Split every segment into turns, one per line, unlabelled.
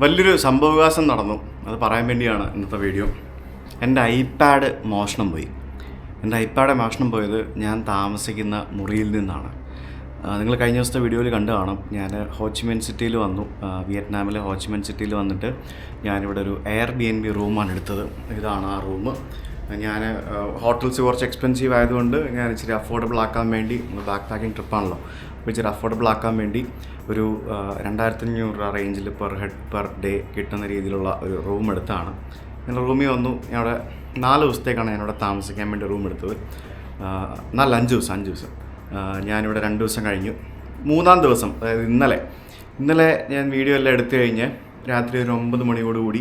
വലിയൊരു സംഭവവികാസം നടന്നു. അത് പറയാൻ വേണ്ടിയാണ് ഇന്നത്തെ വീഡിയോ. എൻ്റെ ഐപാഡ് മോഷണം പോയി. എൻ്റെ ഐപാഡ് മോഷണം പോയത് ഞാൻ താമസിക്കുന്ന മുറിയിൽ നിന്നാണ്. നിങ്ങൾ കഴിഞ്ഞ ദിവസത്തെ വീഡിയോയിൽ കണ്ടു കാണും. ഞാൻ ഹോച്ചിമിൻ സിറ്റിയിൽ വന്നു. വിയറ്റ്നാമിലെ ഹോച്ചിമിൻ സിറ്റിയിൽ വന്നിട്ട് ഞാനിവിടെ ഒരു Airbnb റൂമാണ് എടുത്തത്. ഇതാണ് ആ റൂം. ഞാൻ ഹോട്ടൽസ് കുറച്ച് എക്സ്പെൻസീവ് ആയതുകൊണ്ട് ഞാൻ ഇച്ചിരി അഫോർഡബിൾ ആക്കാൻ വേണ്ടി, ബാക്ക് പാക്കിംഗ് ട്രിപ്പാണല്ലോ, അപ്പോൾ ഇച്ചിരി അഫോർഡബിൾ ആക്കാൻ വേണ്ടി ഒരു 2500 റേഞ്ചിൽ പെർ ഡേ കിട്ടുന്ന രീതിയിലുള്ള ഒരു റൂം എടുത്താണ്. ഞാൻ റൂമിൽ വന്നു. ഞാനവിടെ 4 ദിവസത്തേക്കാണ് ഞാനിവിടെ താമസിക്കാൻ വേണ്ടി റൂം എടുത്തത്. 5 ദിവസം. ഞാനിവിടെ 2 ദിവസം കഴിഞ്ഞു. 3-ാം ദിവസം, അതായത് ഇന്നലെ ഞാൻ വീഡിയോ എല്ലാം എടുത്തു കഴിഞ്ഞ് രാത്രി ഒരു 9 മണിയോടുകൂടി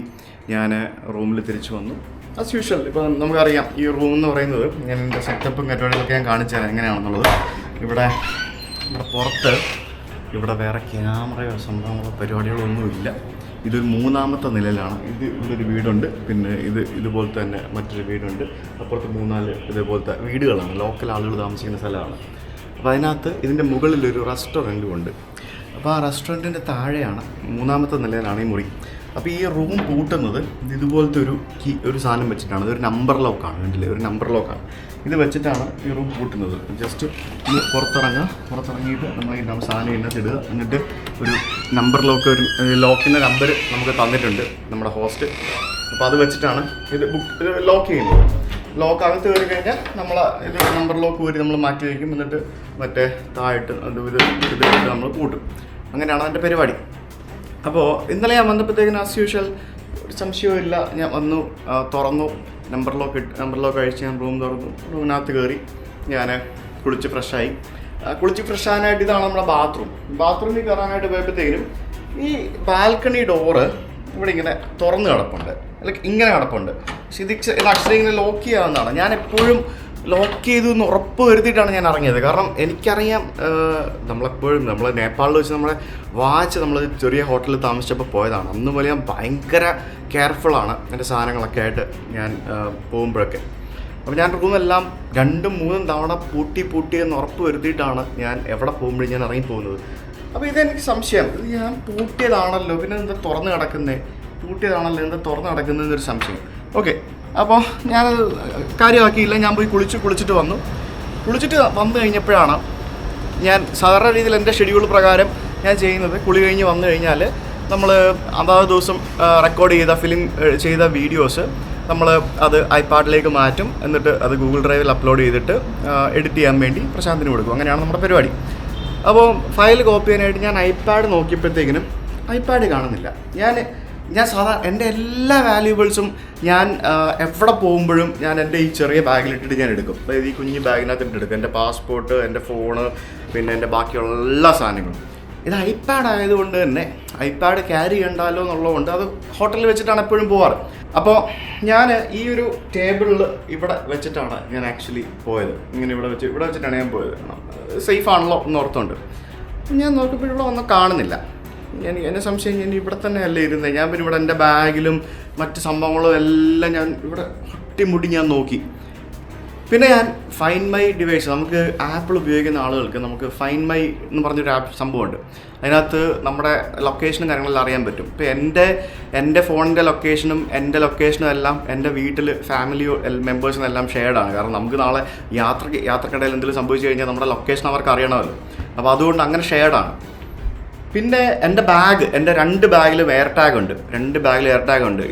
ഞാൻ റൂമിൽ തിരിച്ചു വന്നു. As usual. ഇപ്പോൾ നമുക്കറിയാം ഈ റൂം എന്ന് പറയുന്നത്, ഞാൻ എൻ്റെ സെറ്റപ്പും കറ്റോടികളൊക്കെ ഞാൻ കാണിച്ചു തരാം എങ്ങനെയാണെന്നുള്ളത്. ഇവിടെ പുറത്ത് ഇവിടെ വേറെ ക്യാമറയോ സംഭവങ്ങളോ പരിപാടികളൊന്നുമില്ല. ഇതൊരു 3-ാമത്തെ നിലയിലാണ്. ഇവിടെ ഒരു വീടുണ്ട്, പിന്നെ ഇതുപോലത്തെ തന്നെ മറ്റൊരു വീടുണ്ട്, അപ്പുറത്ത് 3-4 ഇതേപോലത്തെ വീടുകളാണ്, ലോക്കൽ ആളുകൾ താമസിക്കുന്ന സ്ഥലമാണ്. അപ്പോൾ അതിനകത്ത് ഇതിൻ്റെ മുകളിലൊരു റെസ്റ്റോറൻറ്റും ഉണ്ട്. അപ്പോൾ ആ റെസ്റ്റോറൻറ്റിൻ്റെ താഴെയാണ് 3-ാമത്തെ നിലയിലാണ് ഈ മുറി. അപ്പോൾ ഈ റൂം പൂട്ടുന്നത് ഇതുപോലത്തെ ഒരു സാധനം വെച്ചിട്ടാണ്. ഇതൊരു നമ്പർ ലോക്കാണ്, കണ്ടില്ലേ, ഒരു നമ്പർ ലോക്കാണ്. ഇത് വെച്ചിട്ടാണ് ഈ റൂം പൂട്ടുന്നത്. ജസ്റ്റ് ഇത് പുറത്തിറങ്ങിയിട്ട് നമ്മൾ ഈ സാധനം ഇതിനകത്ത് ഇടുക, എന്നിട്ട് ഒരു നമ്പർ ലോക്ക്, ഒരു ലോക്കിൻ്റെ നമ്പർ നമുക്ക് തന്നിട്ടുണ്ട് നമ്മുടെ ഹോസ്റ്റ്. അപ്പോൾ അത് വെച്ചിട്ടാണ് ഇത് ലോക്ക് ചെയ്യുന്നത്. ലോക്ക് അകത്ത് കയറി കഴിഞ്ഞാൽ നമ്മൾ ഇത് നമ്പർ ലോക്ക് വരി നമ്മൾ മാറ്റി വയ്ക്കും, എന്നിട്ട് മറ്റേ താഴെട്ട് ഇത് നമ്മൾ പൂട്ടും. അങ്ങനെയാണ് അതിൻ്റെ പരിപാടി. അപ്പോൾ ഇന്നലെ ഞാൻ വന്നപ്പോഴത്തേക്കിന് ആസ് യൂഷ്വൽ ഒരു സംശയവും ഇല്ല. ഞാൻ വന്നു, തുറന്നു, നമ്പർ ലോക്ക് അഴിച്ച് ഞാൻ റൂം തുറന്നു. റൂമിനകത്ത് കയറി ഞാൻ കുളിച്ച് ഫ്രഷാനായിട്ട് ഇതാണ് നമ്മുടെ ബാത്റൂമിൽ കയറാനായിട്ട് പോയപ്പോഴത്തേക്കിനും ഈ ബാൽക്കണി ഡോറ് ഇവിടെ ഇങ്ങനെ തുറന്ന് കിടപ്പുണ്ട്, അല്ലെങ്കിൽ ഇങ്ങനെ കിടപ്പുണ്ട്. പക്ഷെ ഇത് ആക്ച്വലി ഇങ്ങനെ ലോക്ക് ചെയ്യാവുന്നതാണ്. ഞാൻ എപ്പോഴും ലോക്ക് ചെയ്തു എന്ന് ഉറപ്പ് വരുത്തിയിട്ടാണ് ഞാൻ ഇറങ്ങിയത്. കാരണം എനിക്കറിയാം, നമ്മൾ നേപ്പാളിൽ വെച്ച് നമ്മളെ വാച്ച് നമ്മൾ ചെറിയ ഹോട്ടലിൽ താമസിച്ചപ്പോൾ പോയതാണ്. അന്ന് പോലെ ഞാൻ ഭയങ്കര കെയർഫുള്ളാണ് എൻ്റെ സാധനങ്ങളൊക്കെ ആയിട്ട് ഞാൻ പോകുമ്പോഴൊക്കെ. അപ്പോൾ ഞാൻ റൂമെല്ലാം 2-3 തവണ പൂട്ടി എന്ന് ഉറപ്പ് വരുത്തിയിട്ടാണ് ഞാൻ എവിടെ പോകുമ്പോഴും ഞാൻ ഇറങ്ങിപ്പോകുന്നത്. അപ്പോൾ ഇതെനിക്ക് സംശയം, ഇത് ഞാൻ പൂട്ടിയതാണല്ലോ, പിന്നെ എന്താ തുറന്ന് കിടക്കുന്നതെന്നൊരു സംശയം. ഓക്കെ, അപ്പോൾ ഞാനത് കാര്യമാക്കിയില്ല. ഞാൻ പോയി കുളിച്ചിട്ട് വന്നു കഴിഞ്ഞപ്പോഴാണ് ഞാൻ സാധാരണ രീതിയിൽ എൻ്റെ ഷെഡ്യൂൾ പ്രകാരം ഞാൻ ചെയ്യുന്നത്, കുളി കഴിഞ്ഞ് വന്നു കഴിഞ്ഞാൽ നമ്മൾ അതാത് ദിവസം ഫിലിം ചെയ്ത വീഡിയോസ് നമ്മൾ അത് ഐപാഡിലേക്ക് മാറ്റും. എന്നിട്ട് അത് ഗൂഗിൾ ഡ്രൈവിൽ അപ്ലോഡ് ചെയ്തിട്ട് എഡിറ്റ് ചെയ്യാൻ വേണ്ടി പ്രശാന്തിന് കൊടുക്കും. അങ്ങനെയാണ് നമ്മുടെ പരിപാടി. അപ്പോൾ ഫയൽ കോപ്പി ചെയ്യാനായിട്ട് ഞാൻ ഐപാഡ് നോക്കിയപ്പോഴത്തേക്കിനും ഐപാഡ് കാണുന്നില്ല. ഞാൻ സാധാരണ എൻ്റെ എല്ലാ വാല്യൂബിൾസും ഞാൻ എവിടെ പോകുമ്പോഴും ഞാൻ എൻ്റെ ഈ ചെറിയ ബാഗിലിട്ടിട്ട് ഞാൻ എടുക്കും. അതായത് ഈ കുഞ്ഞ് ബാഗിനകത്തിട്ട് എടുക്കും. എൻ്റെ പാസ്പോർട്ട്, എൻ്റെ ഫോണ്, പിന്നെ എൻ്റെ ബാക്കിയുള്ള എല്ലാ സാധനങ്ങളും. ഇത് ഐപാഡ് ആയതുകൊണ്ട് തന്നെ ഐപാഡ് ക്യാരി ചെയ്യണ്ടല്ലോ എന്നുള്ളതുകൊണ്ട് അത് ഹോട്ടലിൽ വെച്ചിട്ടാണ് എപ്പോഴും പോവാറ്. അപ്പോൾ ഞാൻ ഈ ഒരു ടേബിളിൽ ഇവിടെ വെച്ചിട്ടാണ് ഞാൻ ആക്ച്വലി പോയത്. ഇങ്ങനെ ഇവിടെ വെച്ചിട്ടാണ് ഞാൻ പോയത്. സേഫ് ആണല്ലോ എന്ന് ഓർത്തുകൊണ്ട് ഞാൻ നോക്കിയപ്പോൾ ഇവിടെ ഒന്നും കാണുന്നില്ല. എന്നെ സംശയം, ഞാൻ ഇവിടെ തന്നെ അല്ലേ ഇരുന്നത്. ഞാൻ പിന്നെ ഇവിടെ എൻ്റെ ബാഗിലും മറ്റ് സംഭവങ്ങളും എല്ലാം ഞാൻ ഇവിടെ ഒട്ടിമുടി ഞാൻ നോക്കി. പിന്നെ ഞാൻ ഫൈൻഡ് മൈ ഡിവൈസ്, നമുക്ക് ആപ്പിൾ ഉപയോഗിക്കുന്ന ആളുകൾക്ക് നമുക്ക് ഫൈൻഡ് മൈ എന്ന് പറഞ്ഞൊരു സംഭവമുണ്ട്. അതിനകത്ത് നമ്മുടെ ലൊക്കേഷനും കാര്യങ്ങളെല്ലാം അറിയാൻ പറ്റും. ഇപ്പോൾ എൻ്റെ ഫോണിൻ്റെ ലൊക്കേഷനും എൻ്റെ ലൊക്കേഷനും എല്ലാം എൻ്റെ വീട്ടിൽ ഫാമിലി മെമ്പേഴ്സിനെല്ലാം ഷെയർഡാണ്. കാരണം നമുക്ക് നാളെ യാത്രക്കിടയിൽ എന്തെങ്കിലും സംഭവിച്ചു കഴിഞ്ഞാൽ നമ്മുടെ ലൊക്കേഷൻ അവർക്ക് അറിയണമല്ലോ. അപ്പോൾ അതുകൊണ്ട് അങ്ങനെ ഷെയർഡാണ്. പിന്നെ എൻ്റെ 2 ബാഗിലും എയർ ടാഗ് ഉണ്ട്.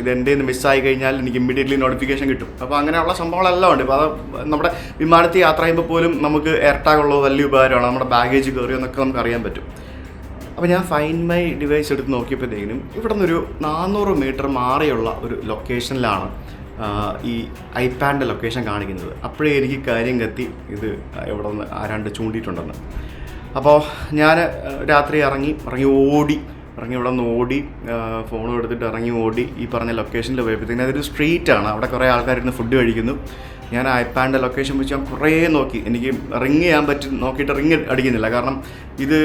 ഇത് എൻ്റെ നിന്ന് മിസ്സായി കഴിഞ്ഞാൽ എനിക്ക് ഇമ്മീഡിയറ്റ്ലി നോട്ടിഫിക്കേഷൻ കിട്ടും. അപ്പോൾ അങ്ങനെയുള്ള സംഭവങ്ങളെല്ലാം ഉണ്ട്. ഇപ്പോൾ അത് നമ്മുടെ വിമാനത്തിൽ യാത്ര ചെയ്യുമ്പോൾ പോലും നമുക്ക് എയർ ടാഗ് ഉള്ളത് വലിയ ഉപകാരമാണ്. നമ്മുടെ ബാഗേജ് കയറിയോ എന്നൊക്കെ നമുക്ക് അറിയാൻ പറ്റും. അപ്പോൾ ഞാൻ ഫൈൻഡ് മൈ ഡിവൈസ് എടുത്ത് നോക്കിയപ്പോഴത്തേക്കിനും ഇവിടെ നിന്നൊരു 400 മീറ്റർ മാറിയുള്ള ഒരു ലൊക്കേഷനിലാണ് ഈ ഐപാഡിൻ്റെ ലൊക്കേഷൻ കാണിക്കുന്നത്. അപ്പോഴേ എനിക്ക് കാര്യം കത്തി, ഇത് എവിടെ നിന്ന് ആരാണ്ട് ചൂണ്ടിയിട്ടുണ്ടെന്ന്. അപ്പോൾ ഞാൻ രാത്രി ഇറങ്ങി ഇവിടെ നിന്ന് ഓടി, ഫോൺ എടുത്തിട്ട് ഓടി ഈ പറഞ്ഞ ലൊക്കേഷനിൽ പോയപ്പോഴത്തേക്കും അതൊരു സ്ട്രീറ്റാണ്. അവിടെ കുറേ ആൾക്കാരിരുന്ന് ഫുഡ് കഴിക്കുന്നു. ഞാൻ ഐപാഡിൻ്റെ ലൊക്കേഷൻ വെച്ച് ഞാൻ കുറേ നോക്കി. എനിക്ക് റിങ് ചെയ്യാൻ നോക്കിയിട്ട് റിങ് അടിക്കുന്നില്ല. കാരണം ഇത്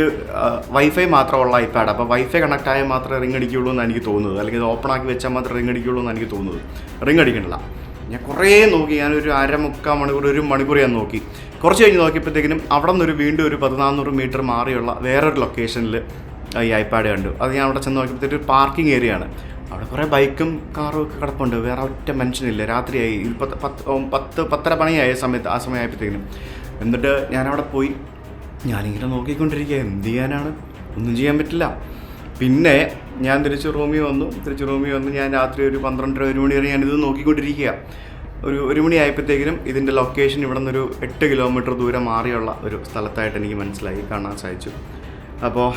വൈഫൈ മാത്രമുള്ള ഐപാഡ്. അപ്പോൾ വൈഫൈ കണക്ട് ആയാൽ മാത്രമേ റിങ് അടിക്കുകയുള്ളൂ എന്നാണ് എനിക്ക് തോന്നുന്നത്. അല്ലെങ്കിൽ ഇത് ഓപ്പൺ ആക്കി വെച്ചാൽ മാത്രമേ റിങ് അടിക്കുകയുള്ളൂ എന്നാണ് എനിക്ക് തോന്നുന്നത്. റിങ് അടിക്കണില്ല. ഞാൻ കുറേ നോക്കി. ഞാനൊരു 1/2-3 മണിക്കൂർ, 1 മണിക്കൂർ ഞാൻ നോക്കി. കുറച്ച് കഴിഞ്ഞ് നോക്കിയപ്പോഴത്തേക്കിനും അവിടെ നിന്നൊരു വീണ്ടും ഒരു 1400 മീറ്റർ മാറിയുള്ള വേറൊരു ലൊക്കേഷനിൽ ഈ ഐപാഡ് കണ്ടു. അത് ഞാൻ അവിടെ ചെന്ന് നോക്കിയപ്പോഴത്തേക്ക് ഒരു പാർക്കിംഗ് ഏരിയ ആണ്. അവിടെ കുറേ ബൈക്കും കാറും ഒക്കെ കിടപ്പുണ്ട്. വേറെ ഒറ്റ മനുഷ്യനില്ല. രാത്രിയായി, 10:30 മണിയായ ആ സമയമായപ്പോഴത്തേക്കിനും. എന്നിട്ട് ഞാനവിടെ പോയി ഞാനിങ്ങനെ നോക്കിക്കൊണ്ടിരിക്കുക. എന്ത് ചെയ്യാനാണ്, ഒന്നും ചെയ്യാൻ പറ്റില്ല. പിന്നെ ഞാൻ തിരിച്ച് റൂമിൽ വന്നു. ഞാൻ രാത്രി ഒരു 12-1 മണി വരെ ഞാനിത് നോക്കിക്കൊണ്ടിരിക്കുക. ഒരു മണി ആയപ്പോഴത്തേക്കിനും ഇതിൻ്റെ ലൊക്കേഷൻ ഇവിടെ നിന്നൊരു 8 കിലോമീറ്റർ ദൂരം മാറിയുള്ള ഒരു സ്ഥലത്തായിട്ട് എനിക്ക് മനസ്സിലായി, കാണാൻ സാധിച്ചു. അപ്പോൾ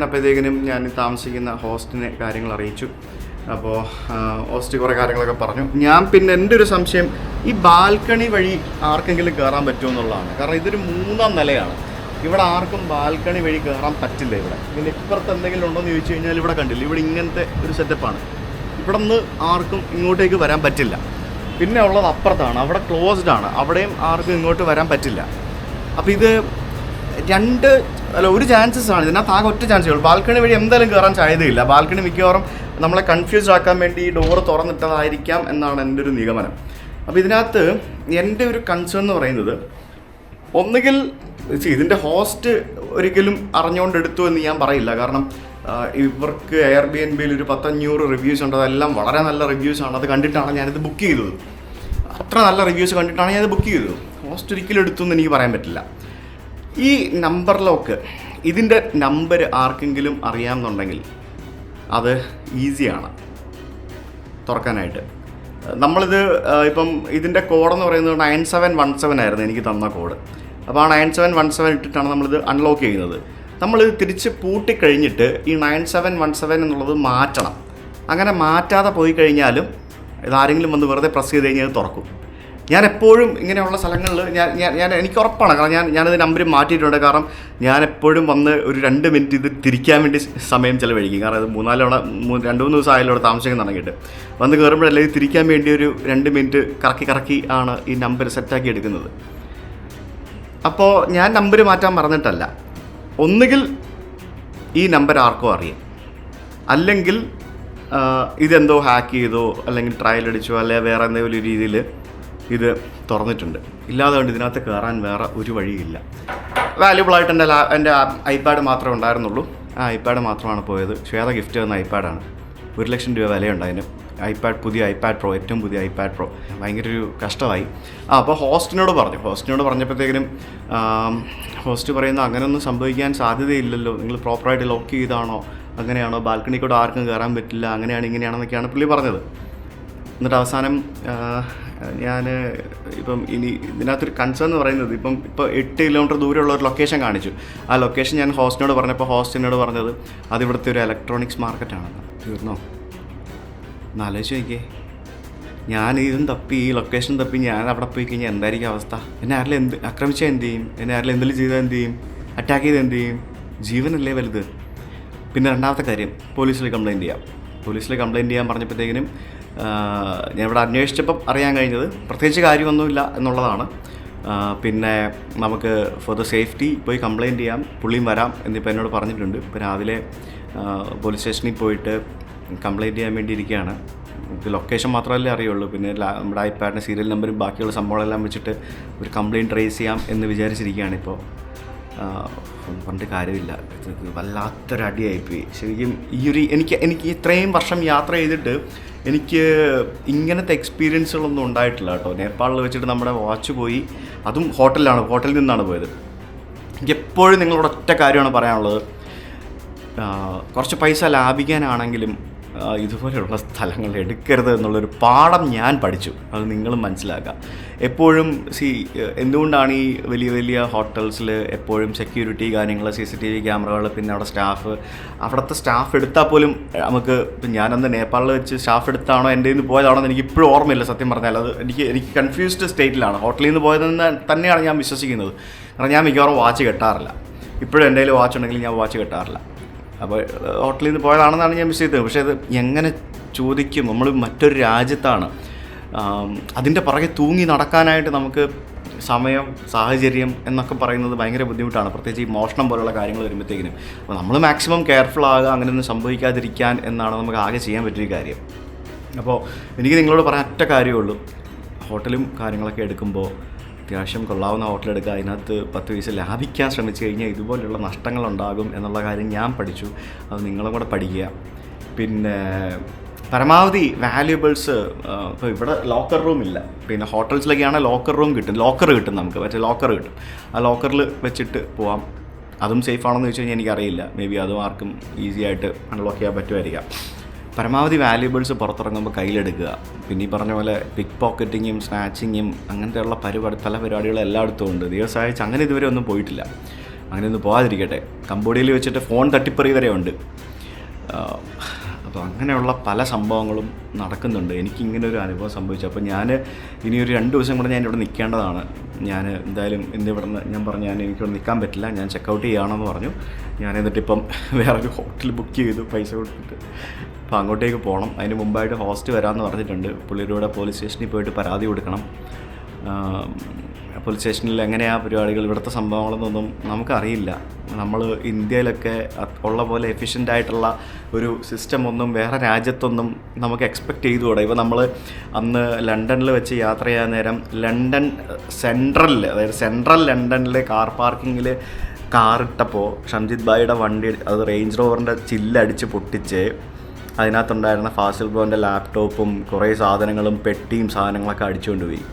അപ്പോഴത്തേക്കിനും ഞാൻ താമസിക്കുന്ന ഹോസ്റ്റിനെ കാര്യങ്ങൾ അറിയിച്ചു. അപ്പോൾ ഹോസ്റ്റ് കുറേ കാര്യങ്ങളൊക്കെ പറഞ്ഞു. ഞാൻ പിന്നെ എൻ്റെ ഒരു സംശയം, ഈ ബാൽക്കണി വഴി ആർക്കെങ്കിലും കയറാൻ പറ്റുമോ എന്നുള്ളതാണ്. കാരണം ഇതൊരു 3ാം നിലയാണ്. ഇവിടെ ആർക്കും ബാൽക്കണി വഴി കയറാൻ പറ്റില്ല. ഇതിൻ്റെ ഇപ്പുറത്ത് എന്തെങ്കിലും ഉണ്ടോ എന്ന് ചോദിച്ചു കഴിഞ്ഞാൽ ഇവിടെ കണ്ടില്ല. ഇവിടെ ഇങ്ങനത്തെ ഒരു സെറ്റപ്പാണ്. ഇവിടെ നിന്ന് ആർക്കും ഇങ്ങോട്ടേക്ക് വരാൻ പറ്റില്ല. പിന്നെ ഉള്ളത് അപ്പുറത്താണ്, അവിടെ ക്ലോസ്ഡ് ആണ്. അവിടെയും ആർക്കും ഇങ്ങോട്ട് വരാൻ പറ്റില്ല. അപ്പോൾ ഇത് ഒരു ചാൻസസ് ആണ്. ഇതിനകത്ത് ആകെ ഒറ്റ ചാൻസേ ഉള്ളൂ. ബാൽക്കണി വഴി എന്തായാലും കയറാൻ സാധ്യതയില്ല. ബാൽക്കണി മിക്കവാറും നമ്മളെ കൺഫ്യൂസ്ഡ് ആക്കാൻ വേണ്ടി ഈ ഡോറ് തുറന്നിട്ടതായിരിക്കാം എന്നാണ് എൻ്റെ ഒരു നിഗമനം. അപ്പോൾ ഇതിനകത്ത് എൻ്റെ ഒരു കൺസേൺ എന്ന് പറയുന്നത്, ഒന്നുകിൽ ഇതിൻ്റെ ഹോസ്റ്റ് ഒരിക്കലും അറിഞ്ഞുകൊണ്ടെടുത്തു എന്ന് ഞാൻ പറയില്ല. കാരണം ഇവർക്ക് എയർബിഎൻബിയിൽ ഒരു 10-500 റിവ്യൂസ് ഉണ്ട്. അതെല്ലാം വളരെ നല്ല റിവ്യൂസാണ്. അത് കണ്ടിട്ടാണ് ഞാനിത് ബുക്ക് ചെയ്തത്. അത്ര നല്ല റിവ്യൂസ് കണ്ടിട്ടാണ് ഞാനത് ബുക്ക് ചെയ്തത്. ഹോസ്റ്റ് ഒരിക്കലും എടുത്തു എന്ന് എനിക്ക് പറയാൻ പറ്റില്ല. ഈ നമ്പർ ലോക്ക്, ഇതിൻ്റെ നമ്പർ ആർക്കെങ്കിലും അറിയാമെന്നുണ്ടെങ്കിൽ അത് ഈസിയാണ് തുറക്കാനായിട്ട്. നമ്മളിത് ഇപ്പം ഇതിൻ്റെ കോഡെന്ന് പറയുന്നത് 9717 ആയിരുന്നു എനിക്ക് തന്ന കോഡ്. അപ്പോൾ ആ 9717 ഇട്ടിട്ടാണ് നമ്മളിത് അൺലോക്ക് ചെയ്യുന്നത്. നമ്മളിത് തിരിച്ച് പൂട്ടിക്കഴിഞ്ഞിട്ട് ഈ 9717 എന്നുള്ളത് മാറ്റണം. അങ്ങനെ മാറ്റാതെ പോയി കഴിഞ്ഞാലും ഇതാരെങ്കിലും വന്ന് വെറുതെ പ്രസ് ചെയ്ത് കഴിഞ്ഞാൽ അത് തുറക്കും. ഞാൻ എപ്പോഴും ഇങ്ങനെയുള്ള സ്ഥലങ്ങളിൽ എനിക്ക് ഉറപ്പാണ്. കാരണം ഞാനത് നമ്പർ മാറ്റിയിട്ടുണ്ട്. കാരണം ഞാൻ എപ്പോഴും വന്ന് ഒരു 2 മിനിറ്റ് ഇത് തിരിക്കാൻ വേണ്ടി സമയം ചിലവഴിക്കും. കാരണം അത് 2-3 ദിവസം ആയാലും ഇവിടെ താമസിക്കാൻ തുടങ്ങിയിട്ട് വന്ന് കയറുമ്പോഴല്ലേ ഇത് തിരിക്കാൻ വേണ്ടി ഒരു 2 മിനിറ്റ് കറക്കി ആണ് ഈ നമ്പർ സെറ്റാക്കി എടുക്കുന്നത്. അപ്പോൾ ഞാൻ നമ്പർ മാറ്റാൻ പറഞ്ഞിട്ടല്ല. ഒന്നുകിൽ ഈ നമ്പർ ആർക്കോ അറിയാം, അല്ലെങ്കിൽ ഇതെന്തോ ഹാക്ക് ചെയ്തോ അല്ലെങ്കിൽ ട്രയൽ അടിച്ചോ അല്ലെങ്കിൽ വേറെ എന്തെങ്കിലും ഒരു രീതിയിൽ ഇത് തുറന്നിട്ടുണ്ട്. ഇല്ലാതെ കൊണ്ട് ഇതിനകത്ത് കയറാൻ വേറെ ഒരു വഴിയില്ല. വാല്യുബിളായിട്ട് എൻ്റെ ഐപാഡ് മാത്രമേ ഉണ്ടായിരുന്നുള്ളൂ. ആ ഐപാഡ് മാത്രമാണ് പോയത്. ശ്വേത ഗിഫ്റ്റ് തന്ന ഐപാഡാണ്. 1,00,000 രൂപ വിലയുണ്ട് അതിന്. പുതിയ ഐപാഡ് പ്രോ, ഏറ്റവും പുതിയ ഐപാഡ് പ്രോ. ഭയങ്കര ഒരു കഷ്ടമായി. അപ്പോൾ ഹോസ്റ്റിനോട് പറഞ്ഞപ്പോഴത്തേക്കിനും ഹോസ്റ്റ് പറയുന്നത് അങ്ങനെയൊന്നും സംഭവിക്കാൻ സാധ്യതയില്ലല്ലോ, നിങ്ങൾ പ്രോപ്പറായിട്ട് ലോക്ക് ചെയ്താണോ, അങ്ങനെയാണോ, ബാൽക്കണി കൂടെ ആർക്കും കയറാൻ പറ്റില്ല, അങ്ങനെയാണ് ഇങ്ങനെയാണെന്നൊക്കെയാണ് പുള്ളി പറഞ്ഞത്. എന്നിട്ട് അവസാനം ഞാൻ ഇനി ഇതിനകത്തൊരു കൺസേൺ എന്ന് പറയുന്നത്, ഇപ്പോൾ 8 കിലോമീറ്റർ ദൂരമുള്ള ഒരു ലൊക്കേഷൻ കാണിച്ചു. ആ ലൊക്കേഷൻ ഞാൻ ഹോസ്റ്റിനോട് പറഞ്ഞപ്പോൾ ഹോസ്റ്റിനോട് പറഞ്ഞത് അതിവിടുത്തെ ഒരു ഇലക്ട്രോണിക്സ് മാർക്കറ്റാണെന്ന്. തീർന്നോ? എന്നാലോചിച്ച് നോക്കിയേ, ഞാൻ ഇതും തപ്പി, ഈ ലൊക്കേഷൻ തപ്പി ഞാൻ അവിടെ പോയി കഴിഞ്ഞാൽ എന്തായിരിക്കും അവസ്ഥ? എന്നെ ആരെങ്കിലും ആക്രമിച്ചാൽ എന്ത് ചെയ്യും? എന്നെ ആരെങ്കിലും എന്തെങ്കിലും ചെയ്താൽ എന്ത് ചെയ്യും? അറ്റാക്ക് ചെയ്താൽ എന്ത് ചെയ്യും? ജീവനല്ലേ വലുത്. പിന്നെ രണ്ടാമത്തെ കാര്യം, പോലീസിൽ കംപ്ലയിൻറ്റ് ചെയ്യാൻ പറഞ്ഞപ്പോഴത്തേക്കിനും ഞാൻ ഇവിടെ അന്വേഷിച്ചപ്പം അറിയാൻ കഴിഞ്ഞത് പ്രത്യേകിച്ച് കാര്യമൊന്നുമില്ല എന്നുള്ളതാണ്. പിന്നെ നമുക്ക് ഫോർ ദ സേഫ്റ്റി പോയി കംപ്ലയിൻറ്റ് ചെയ്യാം, പുള്ളിയും വരാം എന്നിപ്പോൾ എന്നോട് പറഞ്ഞിട്ടുണ്ട്. ഇപ്പോൾ രാവിലെ പോലീസ് സ്റ്റേഷനിൽ പോയിട്ട് കംപ്ലയിൻറ്റ് ചെയ്യാൻ വേണ്ടി ഇരിക്കുകയാണ്. നമുക്ക് ലൊക്കേഷൻ മാത്രമല്ലേ അറിയുള്ളൂ, പിന്നെ നമ്മുടെ ഐപാഡിൻ്റെ സീരിയൽ നമ്പറും ബാക്കിയുള്ള സംഭവങ്ങളെല്ലാം വെച്ചിട്ട് ഒരു കംപ്ലയിൻറ്റ് റേസ് ചെയ്യാം എന്ന് വിചാരിച്ചിരിക്കുകയാണ്. ഇപ്പോൾ പണ്ട് കാര്യമില്ല, വല്ലാത്തൊരടിയായിപ്പോയി ശരിക്കും. എനിക്ക് ഇത്രയും വർഷം യാത്ര ചെയ്തിട്ട് എനിക്ക് ഇങ്ങനത്തെ എക്സ്പീരിയൻസുകളൊന്നും ഉണ്ടായിട്ടില്ല കേട്ടോ. നേപ്പാളിൽ വെച്ചിട്ട് നമ്മുടെ വാച്ച് പോയി, അതും ഹോട്ടലിൽ നിന്നാണ് പോയത്. എനിക്ക് എപ്പോഴും നിങ്ങളോട് ഒറ്റ കാര്യമാണ് പറയാനുള്ളത്, കുറച്ച് പൈസ ലാഭിക്കാനാണെങ്കിലും ഇതുപോലെയുള്ള സ്ഥലങ്ങൾ എടുക്കരുത് എന്നുള്ളൊരു പാഠം ഞാൻ പഠിച്ചു. അത് നിങ്ങളും മനസ്സിലാക്കുക. എപ്പോഴും എന്തുകൊണ്ടാണ് ഈ വലിയ വലിയ ഹോട്ടൽസിൽ എപ്പോഴും സെക്യൂരിറ്റി കാര്യങ്ങൾ, CCTV ക്യാമറകൾ, പിന്നെ അവിടുത്തെ സ്റ്റാഫ് എടുത്താൽ പോലും നമുക്ക്, ഞാനന്ന് നേപ്പാളിൽ വെച്ച് സ്റ്റാഫ് എടുത്താണോ എൻ്റെ നിന്ന് പോയതാണോ എന്ന് എനിക്ക് ഇപ്പോഴും ഓർമ്മയില്ല സത്യം പറഞ്ഞാൽ. അത് എനിക്ക് കൺഫ്യൂസ്ഡ് സ്റ്റേറ്റിലാണ്. ഹോട്ടലിൽ നിന്ന് പോയതെന്ന് തന്നെയാണ് ഞാൻ വിശ്വസിക്കുന്നത്. കാരണം ഞാൻ മിക്കവാറും വാച്ച് കെട്ടാറില്ല. ഇപ്പോഴും എൻ്റെ കയ്യിൽ വാച്ച് ഉണ്ടെങ്കിൽ ഞാൻ വാച്ച് കെട്ടാറില്ല. അപ്പോൾ ഹോട്ടലിൽ നിന്ന് പോയതാണെന്നാണ് ഞാൻ വിശ്വസിച്ചത്. പക്ഷേ അത് എങ്ങനെ ചോദിക്കും? നമ്മൾ മറ്റൊരു രാജ്യത്താണ്. അതിൻ്റെ പുറകെ തൂങ്ങി നടക്കാനായിട്ട് നമുക്ക് സമയം, സാഹചര്യം എന്നൊക്കെ പറയുന്നത് ഭയങ്കര ബുദ്ധിമുട്ടാണ്. പ്രത്യേകിച്ച് ഈ മോഷണം പോലുള്ള കാര്യങ്ങൾ വരുമ്പോഴത്തേക്കിനും. അപ്പോൾ നമ്മൾ മാക്സിമം കെയർഫുൾ ആകുക, അങ്ങനെയൊന്നും സംഭവിക്കാതിരിക്കാൻ എന്നാണ് നമുക്ക് ആകെ ചെയ്യാൻ പറ്റിയ കാര്യം. അപ്പോൾ എനിക്ക് നിങ്ങളോട് പറയാൻ ഒറ്റ കാര്യമുള്ളൂ, ഹോട്ടലും കാര്യങ്ങളൊക്കെ എടുക്കുമ്പോൾ അത്യാവശ്യം കൊള്ളാവുന്ന ഹോട്ടൽ എടുക്കുക, അതിനകത്ത് 10 പൈസ ലാഭിക്കാൻ ശ്രമിച്ചു കഴിഞ്ഞാൽ ഇതുപോലെയുള്ള നഷ്ടങ്ങളുണ്ടാകും എന്നുള്ള കാര്യം ഞാൻ പഠിച്ചു. അത് നിങ്ങളും കൂടെ പഠിക്കുക. പിന്നെ പരമാവധി വാല്യുബിൾസ്, ഇപ്പോൾ ഇവിടെ ലോക്കർ റൂം ഇല്ല, പിന്നെ ഹോട്ടൽസിലൊക്കെയാണ് ലോക്കർ റൂം കിട്ടും, ലോക്കർ കിട്ടും, നമുക്ക് മറ്റേ ലോക്കർ കിട്ടും. ആ ലോക്കറിൽ വെച്ചിട്ട് പോവാം. അതും സേഫ് ആണെന്ന് വെച്ച് കഴിഞ്ഞാൽ എനിക്കറിയില്ല, മേ ബി അതും ആർക്കും ഈസി ആയിട്ട് അൺലോക്ക് ചെയ്യാൻ പറ്റുമായിരിക്കാം. പരമാവധി വാല്യുബിൾസ് പുറത്തിറങ്ങുമ്പോൾ കയ്യിലെടുക്കുക. പിന്നെ ഈ പറഞ്ഞ പോലെ പിക്ക് പോക്കറ്റിങ്ങും സ്നാച്ചിങ്ങും അങ്ങനത്തെയുള്ള പല പരിപാടികളും എല്ലായിടത്തും ഉണ്ട്. ദിവസമായിട്ട് അങ്ങനെ ഇതുവരെ ഒന്നും പോയിട്ടില്ല, അങ്ങനെ ഒന്നും പോകാതിരിക്കട്ടെ. കംബോഡിയയിൽ വെച്ചിട്ട് ഫോൺ തട്ടിപ്പറി വരെ ഉണ്ട്. അപ്പോൾ അങ്ങനെയുള്ള പല സംഭവങ്ങളും നടക്കുന്നുണ്ട്. എനിക്കിങ്ങനെ ഒരു അനുഭവം സംഭവിച്ചു. അപ്പോൾ ഞാൻ ഇനി ഒരു 2 ദിവസം കൂടെ ഞാൻ ഇവിടെ നിൽക്കേണ്ടതാണ്. ഞാൻ എന്തായാലും ഞാൻ പറഞ്ഞു എനിക്കിവിടെ നിൽക്കാൻ പറ്റില്ല, ഞാൻ ചെക്കൗട്ട് ചെയ്യുകയാണെന്ന് പറഞ്ഞു. ഞാൻ എന്നിട്ടിപ്പം വേറൊരു ഹോട്ടൽ ബുക്ക് ചെയ്തു പൈസ കൊടുത്തിട്ട്. അപ്പോൾ അങ്ങോട്ടേക്ക് പോകണം. അതിന് മുമ്പായിട്ട് ഹോസ്റ്റ് വരാമെന്ന് പറഞ്ഞിട്ടുണ്ട്. പുള്ളിയുടെ പോലീസ് സ്റ്റേഷനിൽ പോയിട്ട് പരാതി കൊടുക്കണം. പോലീസ് സ്റ്റേഷനിൽ എങ്ങനെയാണ് പരിപാടികൾ, ഇവിടുത്തെ സംഭവങ്ങളൊന്നും നമുക്കറിയില്ല. നമ്മൾ ഇന്ത്യയിലൊക്കെ ഉള്ള പോലെ എഫിഷ്യൻ്റായിട്ടുള്ള ഒരു സിസ്റ്റം ഒന്നും വേറെ രാജ്യത്തൊന്നും നമുക്ക് എക്സ്പെക്റ്റ് ചെയ്തുകൂടാ. ഇപ്പോൾ നമ്മൾ അന്ന് ലണ്ടനിൽ വെച്ച് യാത്ര ചെയ്യാൻ നേരം ലണ്ടൻ സെൻട്രലിൽ, അതായത് സെൻട്രൽ ലണ്ടനിൽ കാർ പാർക്കിങ്ങിൽ കാറിട്ടപ്പോൾ ഷംജിത് ഭായിയുടെ വണ്ടി അത് റേഞ്ച് റോവറിൻ്റെ ചില്ലടിച്ച് പൊട്ടിച്ച് അതിനകത്തുണ്ടായിരുന്ന ഫാസിൽ ബ്രോൻ്റെ ലാപ്ടോപ്പും കുറേ സാധനങ്ങളും പെട്ടിയും സാധനങ്ങളൊക്കെ അടിച്ചുകൊണ്ട് പോയി.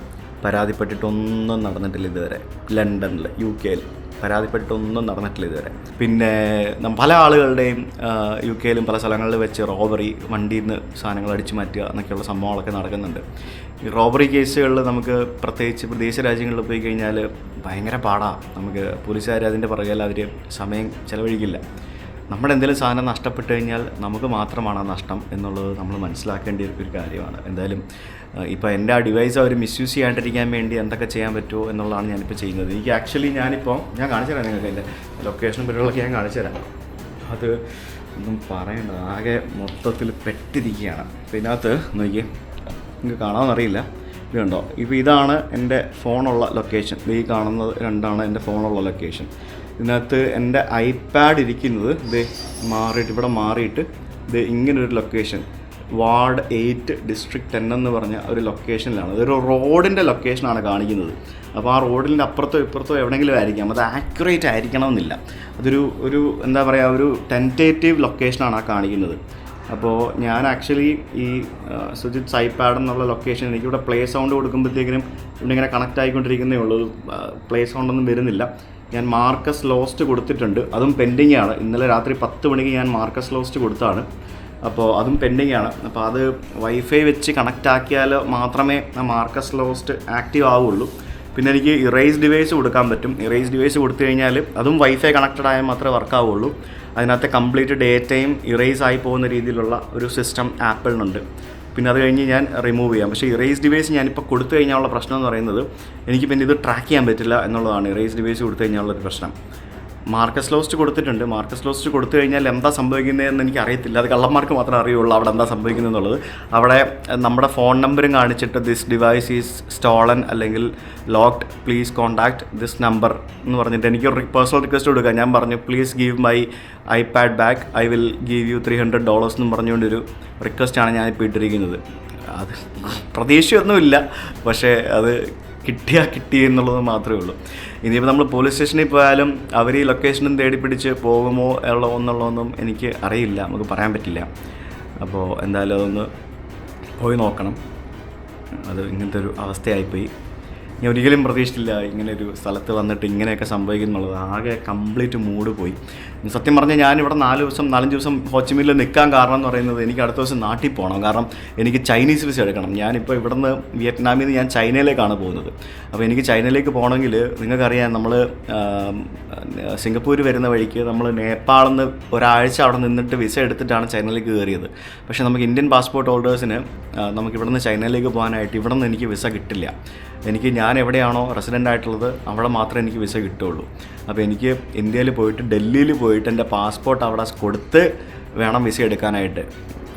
പരാതിപ്പെട്ടിട്ടൊന്നും നടന്നിട്ടില്ല ഇതുവരെ. ലണ്ടനിൽ, UK-യിൽ പരാതിപ്പെട്ടിട്ടൊന്നും നടന്നിട്ടില്ല ഇതുവരെ. പിന്നെ പല ആളുകളുടെയും UK-യിലും പല സ്ഥലങ്ങളിൽ വെച്ച് റോബറി, വണ്ടിയിൽ നിന്ന് സാധനങ്ങൾ അടിച്ചു മാറ്റുക എന്നൊക്കെയുള്ള സംഭവങ്ങളൊക്കെ നടക്കുന്നുണ്ട്. ഈ റോബറി കേസുകളിൽ നമുക്ക് പ്രത്യേകിച്ച് വിദേശ രാജ്യങ്ങളിൽ പോയി കഴിഞ്ഞാൽ ഭയങ്കര പാടാണ്. നമുക്ക് പോലീസുകാർ അതിൻ്റെ പുറകെ അവർ സമയം ചിലവഴിക്കില്ല. നമ്മുടെ എന്തെങ്കിലും സാധനം നഷ്ടപ്പെട്ട് കഴിഞ്ഞാൽ നമുക്ക് മാത്രമാണ് നഷ്ടം എന്നുള്ളത് നമ്മൾ മനസ്സിലാക്കേണ്ട ഒരു കാര്യമാണ്. എന്തായാലും ഇപ്പോൾ എൻ്റെ ആ ഡിവൈസ് അവർ മിസ്യൂസ് ചെയ്യാണ്ടിരിക്കാൻ വേണ്ടി എന്തൊക്കെ ചെയ്യാൻ പറ്റുമോ എന്നുള്ളതാണ് ഞാനിപ്പോൾ ചെയ്യുന്നത്. എനിക്ക് ആക്ച്വലി ഞാൻ കാണിച്ചു തരാം നിങ്ങൾക്ക് എൻ്റെ ലൊക്കേഷനും പരിപാടികളൊക്കെ ഞാൻ കാണിച്ചു തരാം. അത് ഒന്നും പറയണ്ട, ആകെ മൊത്തത്തിൽ പെട്ടിരിക്കുകയാണ്. അപ്പോൾ ഇതിനകത്ത് നോക്കിയേ, നിങ്ങൾക്ക് കാണാമെന്നറിയില്ല, ഇത് കണ്ടോ, ഇപ്പോൾ ഇതാണ് എൻ്റെ ഫോണുള്ള ലൊക്കേഷൻ. ഈ കാണുന്നത് രണ്ടാണ് എൻ്റെ ഫോണുള്ള ലൊക്കേഷൻ. ഇതിനകത്ത് എൻ്റെ ഐപാഡ് ഇരിക്കുന്നത് ഇവിടെ മാറിയിട്ട് ഇങ്ങനൊരു ലൊക്കേഷൻ, വാർഡ് 8 ഡിസ്ട്രിക്ട് 10 എന്ന് പറഞ്ഞ ഒരു ലൊക്കേഷനിലാണ്. അതൊരു റോഡിൻ്റെ ലൊക്കേഷനാണ് കാണിക്കുന്നത്. അപ്പോൾ ആ റോഡിൻ്റെ അപ്പുറത്തോ ഇപ്പുറത്തോ എവിടെയെങ്കിലും ആയിരിക്കാം, അത് ആക്യുറേറ്റ് ആയിരിക്കണമെന്നില്ല. അതൊരു എന്താ പറയുക, ഒരു ടെൻറ്റേറ്റീവ് ലൊക്കേഷനാണ് ആ കാണിക്കുന്നത്. അപ്പോൾ ഞാൻ ആക്ച്വലി ഈ സുജിത് ഐപാഡ് എന്നുള്ള ലൊക്കേഷൻ എനിക്കിവിടെ പ്ലേ സൗണ്ട് കൊടുക്കുമ്പോഴത്തേക്കിനും ഇവിടെ ഇങ്ങനെ കണക്റ്റ് ആയിക്കൊണ്ടിരിക്കുന്നേ ഉള്ളൂ. പ്ലേ സൗണ്ടൊന്നും വരുന്നില്ല. ഞാൻ മാർക്കസ് ലോസ്റ്റ് കൊടുത്തിട്ടുണ്ട്, അതും പെൻഡിങ് ആണ്. ഇന്നലെ രാത്രി 10 മണിക്ക് ഞാൻ മാർക്കസ് ലോസ്റ്റ് കൊടുത്താണ്. അപ്പോൾ അതും പെൻഡിങ് ആണ്. അപ്പോൾ അത് വൈഫൈ വെച്ച് കണക്റ്റ് ആക്കിയാൽ മാത്രമേ ആ മാർക്കസ് ലോസ്റ്റ് ആക്റ്റീവ് ആവുള്ളൂ. പിന്നെ എനിക്ക് ഇറേസ് ഡിവൈസ് കൊടുക്കാൻ പറ്റും. ഇറേസ് ഡിവൈസ് കൊടുത്തു കഴിഞ്ഞാൽ അതും വൈഫൈ കണക്റ്റഡ് ആയാൽ മാത്രമേ വർക്കാവുള്ളൂ. അതിനകത്ത് കംപ്ലീറ്റ് ഡേറ്റയും ഇറേസ് ആയി പോകുന്ന രീതിയിലുള്ള ഒരു സിസ്റ്റം ആപ്പിളിനുണ്ട്. പിന്നെ അത് കഴിഞ്ഞ് ഞാൻ റിമൂവ് ചെയ്യാം. പക്ഷേ ഇറേസ് ഡിവൈസ് ഞാനിപ്പോൾ കൊടുത്തു കഴിഞ്ഞാലുള്ള പ്രശ്നം എന്ന് പറയുന്നത് എനിക്ക് പിന്നെ ഇത് ട്രാക്ക് ചെയ്യാൻ പറ്റില്ല എന്നുള്ളതാണ്. ഇറേസ് ഡിവൈസ് കൊടുത്തു കഴിഞ്ഞാലുള്ളൊരു പ്രശ്നം. മാർക്കസ് ലോസ്റ്റ് കൊടുത്തിട്ടുണ്ട്. മാർക്കസ് ലോസ്റ്റ് കൊടുത്തു കഴിഞ്ഞാൽ എന്താ സംഭവിക്കുന്നതെന്ന് എനിക്ക് അറിയത്തില്ല. അത് കള്ളന്മാർക്ക് മാത്രമേ അറിയുള്ളൂ അവിടെ എന്താ സംഭവിക്കുന്നത് എന്നുള്ളത്. അവിടെ നമ്മുടെ ഫോൺ നമ്പറും കാണിച്ചിട്ട് ദിസ് ഡിവൈസ് ഈസ് സ്റ്റോളൻ അല്ലെങ്കിൽ locked, please contact this number എന്ന് പറഞ്ഞിട്ട് എനിക്കൊരു പേഴ്സണൽ റിക്വസ്റ്റ് കൊടുക്കുക. ഞാൻ പറഞ്ഞു please give my iPad back, I will give you $300 എന്നും പറഞ്ഞുകൊണ്ടൊരു റിക്വസ്റ്റാണ് ഞാനിപ്പോൾ ഇട്ടിരിക്കുന്നത്. അത് പ്രതീക്ഷയൊന്നുമില്ല, പക്ഷേ അത് കിട്ടി എന്നുള്ളത് മാത്രമേ ഉള്ളൂ. ഇനിയിപ്പോൾ നമ്മൾ പോലീസ് സ്റ്റേഷനിൽ പോയാലും അവർ ഈ ലൊക്കേഷനും തേടി പിടിച്ച് പോകുമോ എന്നുള്ളതൊന്നും എനിക്ക് അറിയില്ല, നമുക്ക് പറയാൻ പറ്റില്ല. അപ്പോൾ എന്തായാലും അതൊന്ന് പോയി നോക്കണം. അത് ഇങ്ങനത്തെ ഒരു അവസ്ഥയായിപ്പോയി. ഞാൻ ഒരിക്കലും പ്രതീക്ഷിച്ചില്ല ഇങ്ങനെ ഒരു സ്ഥലത്ത് വന്നിട്ട് ഇങ്ങനെയൊക്കെ സംഭവിക്കുന്നുള്ളത്. ആകെ കംപ്ലീറ്റ് മൂഡ് പോയി. സത്യം പറഞ്ഞാൽ ഞാനിവിടെ 4-5 ദിവസം ഹോച്ചിമിനിൽ നിൽക്കാൻ കാരണം എന്ന് പറയുന്നത് എനിക്ക് അടുത്ത ദിവസം നാട്ടിൽ പോകണം. കാരണം എനിക്ക് ചൈനീസ് വിസ എടുക്കണം. ഞാനിപ്പോൾ ഇവിടുന്ന് വിയറ്റ്നാമിൽ നിന്ന് ഞാൻ ചൈനയിലേക്കാണ് പോകുന്നത്. അപ്പോൾ എനിക്ക് ചൈനയിലേക്ക് പോകണമെങ്കിൽ നിങ്ങൾക്കറിയാം, നമ്മൾ സിംഗപ്പൂർ വരുന്ന വഴിക്ക് നമ്മൾ നേപ്പാളിൽ നിന്ന് ഒരാഴ്ച അവിടെ നിന്നിട്ട് വിസ എടുത്തിട്ടാണ് ചൈനയിലേക്ക് കയറിയത്. പക്ഷേ നമുക്ക് ഇന്ത്യൻ പാസ്പോർട്ട് ഹോൾഡേഴ്സിന് നമുക്ക് ഇവിടുന്ന് ചൈനയിലേക്ക് പോകാനായിട്ട് ഇവിടെ നിന്ന് എനിക്ക് വിസ കിട്ടില്ല. ഞാൻ എവിടെയാണോ റെസിഡൻ്റ് ആയിട്ടുള്ളത് അവിടെ മാത്രമേ എനിക്ക് വിസ കിട്ടുകയുള്ളൂ. അപ്പോൾ എനിക്ക് ഇന്ത്യയിൽ പോയിട്ട് ഡൽഹിയിൽ പോയിട്ട് എൻ്റെ പാസ്പോർട്ട് അവിടെ കൊടുത്ത് വേണം വിസ എടുക്കാനായിട്ട്.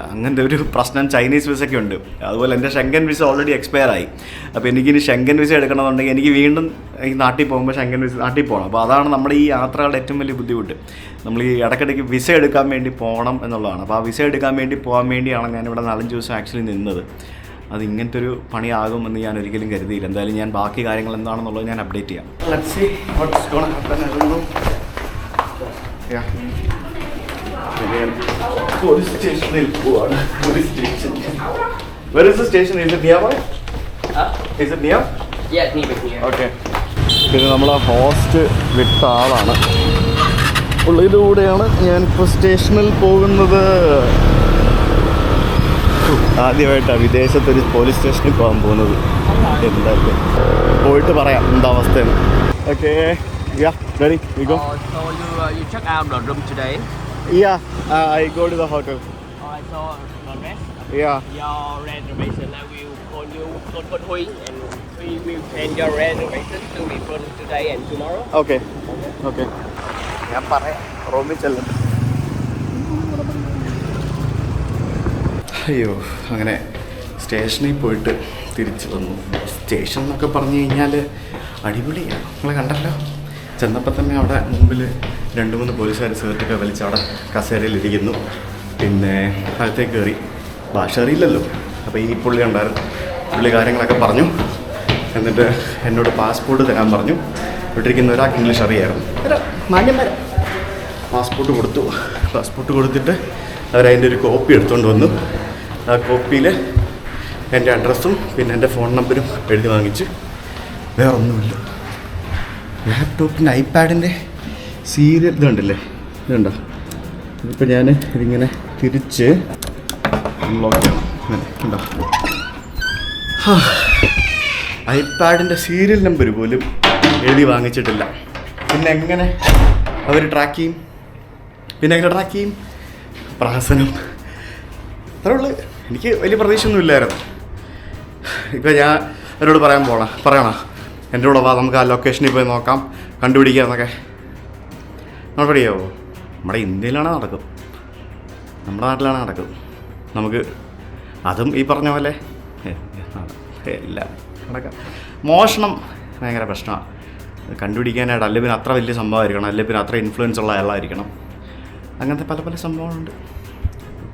അങ്ങനത്തെ ഒരു പ്രശ്നം ചൈനീസ് വിസയ്ക്ക് ഉണ്ട്. അതുപോലെ എൻ്റെ ഷെങ്കൻ വിസ ഓൾറെഡി എക്സ്പയർ ആയി. അപ്പോൾ എനിക്കിനി ഷെങ്കൻ വിസ എടുക്കണമെന്നുണ്ടെങ്കിൽ എനിക്ക് വീണ്ടും ഈ നാട്ടിൽ പോകുമ്പോൾ ഷെങ്കൻ വിസ നാട്ടിൽ പോകണം. അപ്പോൾ അതാണ് നമ്മുടെ ഈ യാത്രകളുടെ ഏറ്റവും വലിയ ബുദ്ധിമുട്ട്. നമ്മൾ ഈ ഇടയ്ക്കിടയ്ക്ക് വിസ എടുക്കാൻ വേണ്ടി പോകണം എന്നുള്ളതാണ്. അപ്പോൾ ആ വിസ എടുക്കാൻ വേണ്ടി പോകാൻ വേണ്ടിയാണ് ഞാനിവിടെ 4-5 ദിവസം ആക്ച്വലി നിന്നത്. അത് ഇങ്ങനത്തെ ഒരു പണിയാകുമെന്ന് ഞാൻ ഒരിക്കലും കരുതിയില്ല. എന്തായാലും ഞാൻ ബാക്കി കാര്യങ്ങൾ എന്താണെന്നുള്ളത് ഞാൻ അപ്ഡേറ്റ് ചെയ്യാം. Let's see what's gonna happen. I don't know. Yeah. Police station. Police station. Where is the station? Is it nearby? Is it near?
Yeah, near.
Okay. ഇത് നമ്മളെ ഹോസ്റ്റ് വിട്ട ആളാണ്. ഉള്ളിലൂടെയാണ് ഞാനിപ്പോൾ സ്റ്റേഷനിൽ പോകുന്നത്. ആദ്യമായിട്ടാണ് വിദേശത്തൊരു പോലീസ് സ്റ്റേഷനിൽ പോകാൻ പോകുന്നത്. എന്തായാലും പോയിട്ട് പറയാം എന്താ അവസ്ഥയെന്ന്. Okay, ready, we go.
So you check out the room today?
Yeah, I go to the hotel.
Alright, so the rest
Yeah.
your reservation I will call you Tôn Huy and we will change your reservation to be for today and tomorrow.
Okay. Okay. ഞാൻ പറയാം റൂമിൽ ചെല്ലുന്നു. അയ്യോ, അങ്ങനെ സ്റ്റേഷനിൽ പോയിട്ട് തിരിച്ചു വന്നു. സ്റ്റേഷൻ എന്നൊക്കെ പറഞ്ഞു കഴിഞ്ഞാൽ അടിപൊളിയാണ്. നിങ്ങൾ കണ്ടല്ലോ, ചെന്നപ്പോൾ തന്നെ അവിടെ മുമ്പിൽ 2-3 പോലീസുകാർ സിഗരറ്റൊക്കെ വലിച്ച് അവിടെ കസേരയിലിരിക്കുന്നു. പിന്നെ അകത്തേക്ക് കയറി. ഭാഷ അറിയില്ലല്ലോ, അപ്പോൾ ഈ പുള്ളി ഉണ്ടായിരുന്നു. പുള്ളി കാര്യങ്ങളൊക്കെ പറഞ്ഞു. എന്നിട്ട് എന്നോട് പാസ്പോർട്ട് തരാൻ പറഞ്ഞു. ഇട്ടിരിക്കുന്ന ഒരാൾക്ക് ഇംഗ്ലീഷ് അറിയായിരുന്നു. മാന്യന്മാരെ പാസ്പോർട്ട് കൊടുത്തു. പാസ്പോർട്ട് കൊടുത്തിട്ട് അവരതിൻ്റെ ഒരു കോപ്പി എടുത്തുകൊണ്ട് വന്നു. ആ കോപ്പിയിൽ എൻ്റെ അഡ്രസ്സും പിന്നെ എൻ്റെ ഫോൺ നമ്പരും എഴുതി വാങ്ങിച്ച്. വേറെ ഒന്നുമില്ല. ലാപ്ടോപ്പിൻ്റെ ഐപാഡിൻ്റെ സീരിയൽ ഇതുണ്ടല്ലേ, ഇതുണ്ടോ? ഇതിപ്പോൾ ഞാൻ ഇതിങ്ങനെ തിരിച്ച് അൺലോക്ക് ചെയ്യണം. അങ്ങനെ ഉണ്ടോ? ഐപാഡിൻ്റെ സീരിയൽ നമ്പർ പോലും എഴുതി വാങ്ങിച്ചിട്ടില്ല. പിന്നെ എങ്ങനെ അവർ ട്രാക്ക് ചെയ്യും? പ്രഹസനം അത്രേ ഉള്ളൂ. എനിക്ക് വലിയ പ്രതീക്ഷയൊന്നും ഇല്ലായിരുന്നു. ഇപ്പം ഞാൻ എന്നോട് പറയണ എൻ്റെ കൂടെ വാ, നമുക്ക് ആ ലൊക്കേഷനിൽ പോയി നോക്കാം, കണ്ടുപിടിക്കാം എന്നൊക്കെ. നടപടിയാവോ? നമ്മുടെ ഇന്ത്യയിലാണ് നടക്കും, നമ്മുടെ നാട്ടിലാണ് നടക്കും. നമുക്ക് അതും ഈ പറഞ്ഞ പോലെ എല്ലാം നടക്കാം. മോഷണം ഭയങ്കര പ്രശ്നമാണ് കണ്ടുപിടിക്കാനായിട്ട്. അല്ലെങ്കിൽ പിന്നെ അത്ര വലിയ സംഭവമായിരിക്കണം, അല്ലെങ്കിൽ പിന്നെ അത്ര ഇൻഫ്ലുവൻസ് ഉള്ള ആളായിരിക്കണം. അങ്ങനത്തെ പല പല സംഭവങ്ങളുണ്ട്.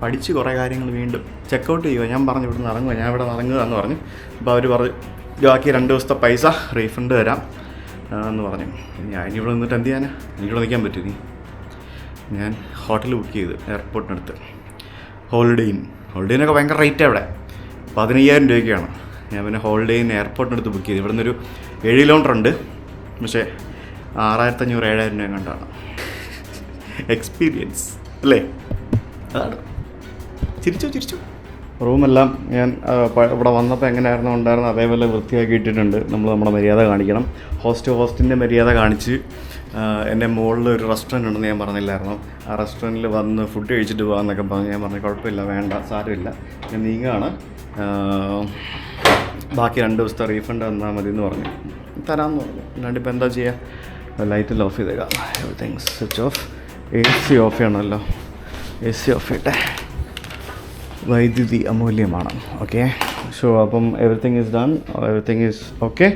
പഠിച്ച് കുറേ കാര്യങ്ങൾ വീണ്ടും ചെക്കൗട്ട് ചെയ്യുക. ഞാൻ പറഞ്ഞു ഇവിടെ നിന്ന് ഇറങ്ങുക, ഞാൻ ഇവിടെ ഇറങ്ങുക എന്ന് പറഞ്ഞു. അപ്പോൾ അവർ പറഞ്ഞു ബാക്കി 2 ദിവസത്തെ പൈസ റീഫണ്ട് തരാം എന്ന് പറഞ്ഞു. ഞാൻ ഇവിടെ നിന്നിട്ട് എന്ത് ചെയ്യാനാ? എനിക്കിവിടെ നിൽക്കാൻ പറ്റും. ഞാൻ ഹോട്ടൽ ബുക്ക് ചെയ്ത് എയർപോർട്ടിനടുത്ത് ഹോളിഡേ ഇന്നൊക്കെ ഭയങ്കര റേറ്റ് അവിടെ 15,000 രൂപയ്ക്കാണ്. ഞാൻ പിന്നെ ഹോളിഡേ ഇൻ എയർപോർട്ടിനടുത്ത് ബുക്ക് ചെയ്തു. ഇവിടെ നിന്നൊരു 7 കിലോമീറ്റർ ഉണ്ട്, പക്ഷേ 6,500 7,000 രൂപ കണ്ടാണ്. എക്സ്പീരിയൻസ് അല്ലേ? അതാണ്. ചിരിച്ചു. റൂമെല്ലാം ഞാൻ ഇവിടെ വന്നപ്പോൾ എങ്ങനെയായിരുന്നു ഉണ്ടായിരുന്നു അതേപോലെ വൃത്തിയാക്കി ഇട്ടിട്ടുണ്ട്. നമ്മുടെ മര്യാദ കാണിക്കണം. ഹോസ്റ്റിൻ്റെ മര്യാദ കാണിച്ച്. എൻ്റെ മുകളിൽ ഒരു റെസ്റ്റോറൻറ്റ് ഉണ്ടെന്ന് ഞാൻ പറഞ്ഞില്ലായിരുന്നു. ആ റെസ്റ്റോറൻറ്റിൽ വന്ന് ഫുഡ് കഴിച്ചിട്ട് പോകാമെന്നൊക്കെ പറഞ്ഞു. ഞാൻ പറഞ്ഞു കുഴപ്പമില്ല, വേണ്ട, സാരമില്ല, ഞാൻ നീങ്ങുകയാണ്, ബാക്കി 2 ദിവസത്തെ റീഫണ്ട് തന്നാൽ മതി എന്ന് പറഞ്ഞു. തരാമെന്ന് പറഞ്ഞു. അല്ലാണ്ട് ഇപ്പോൾ എന്താ ചെയ്യുക? ലൈറ്റിൽ ഓഫ് ചെയ്തേക്കാം. Everything switch off. AC of ചെയ്യണമല്ലോ. AC ഓഫ് ചെയ്യട്ടെ. വൈദ്യുതി അമൂല്യമാണ്. ഓക്കെ, സോ അപ്പം everything is done, everything is okay.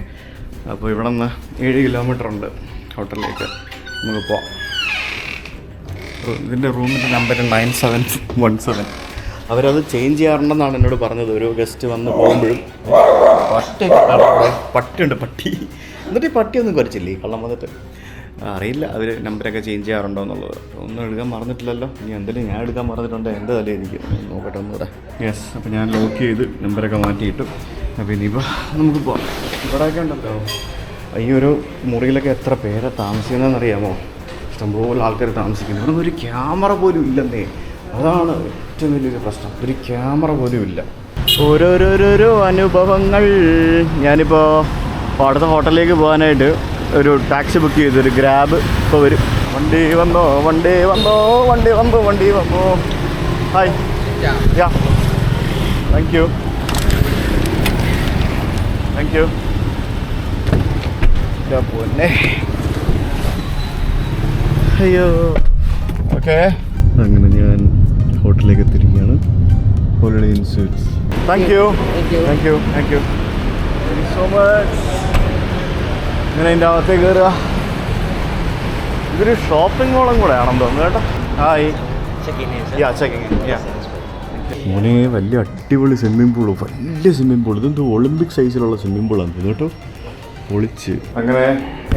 അപ്പോൾ ഇവിടെ നിന്ന് 7 കിലോമീറ്റർ ഉണ്ട് ഹോട്ടലിലേക്ക്. നമുക്ക് പോവാം. ഇതിൻ്റെ റൂമിൻ്റെ നമ്പർ 9717. അവരത് ചേഞ്ച് ചെയ്യാറുണ്ടെന്നാണ് എന്നോട് പറഞ്ഞത്. ഒരു ഗസ്റ്റ് വന്ന് പോകുമ്പോഴും പട്ടിയുണ്ട്, പട്ടി. എന്നിട്ട് ഈ പട്ടിയൊന്നും കുറച്ചില്ലേ കള്ളം വന്നിട്ട്? അറിയില്ല അവർ നമ്പരൊക്കെ ചേഞ്ച് ചെയ്യാറുണ്ടോ എന്നുള്ളത്. ഒന്നും എടുക്കാൻ മറന്നിട്ടില്ലല്ലോ. ഇനി എന്തെങ്കിലും ഞാൻ എടുക്കാൻ മറന്നിട്ടുണ്ട്, എൻ്റെ തലയായിരിക്കും. നോക്കട്ടെ ഒന്നുകൂടെ. യെസ്, അപ്പോൾ ഞാൻ ലോക്ക് ചെയ്ത് നമ്പരൊക്കെ മാറ്റിയിട്ടു. അപ്പോൾ ഇനിയിപ്പോൾ നമുക്ക് പോകാം. ഇവിടെയൊക്കെ ഉണ്ടല്ലോ ഈ ഒരു മുറിയിലൊക്കെ എത്ര പേരെ താമസിക്കുന്നതെന്നറിയാമോ? ഇഷ്ടംപോലെ ആൾക്കാർ താമസിക്കുന്നു. ഇവിടെ നിന്ന് ഒരു ക്യാമറ പോലും ഇല്ലെന്നേ. അതാണ് ഏറ്റവും വലിയൊരു പ്രശ്നം. ഒരു ക്യാമറ പോലും ഇല്ല. ഓരോരോരോരോ അനുഭവങ്ങൾ. ഞാനിപ്പോൾ അടുത്ത ഹോട്ടലിലേക്ക് പോകാനായിട്ട് ഒരു ടാക്സി ബുക്ക് ചെയ്തു. ഒരു ഗ്രാബ് ഇപ്പോൾ വരും. വണ്ടി വന്നോ? ഹായ്. Yeah, thank you. പൊന്നെ, അയ്യോ. ഓക്കെ, അങ്ങനെ ഞാൻ ഹോട്ടലിലേക്ക് എത്തിയിരിക്കുകയാണ്. Holiday Inn sweets. Thank you very so much. ഇങ്ങനെ അതിൻ്റെ അകത്തേക്ക് കയറുക. ഇതൊരു ഷോപ്പിംഗ് മോളും കൂടെ ആണെന്ന് തോന്നുന്നു കേട്ടോ. ഹായ്. ചെക്കിങ്. മോനെ വലിയ അടിപൊളി സ്വിമ്മിംഗ് പൂള്, വലിയ സ്വിമ്മിംഗ് പൂൾ. ഇതെന്തോ ഒളിമ്പിക് സൈസിലുള്ള സ്വിമ്മിംഗ് പൂളാണ് കേട്ടോ. പൊളിച്ച്. അങ്ങനെ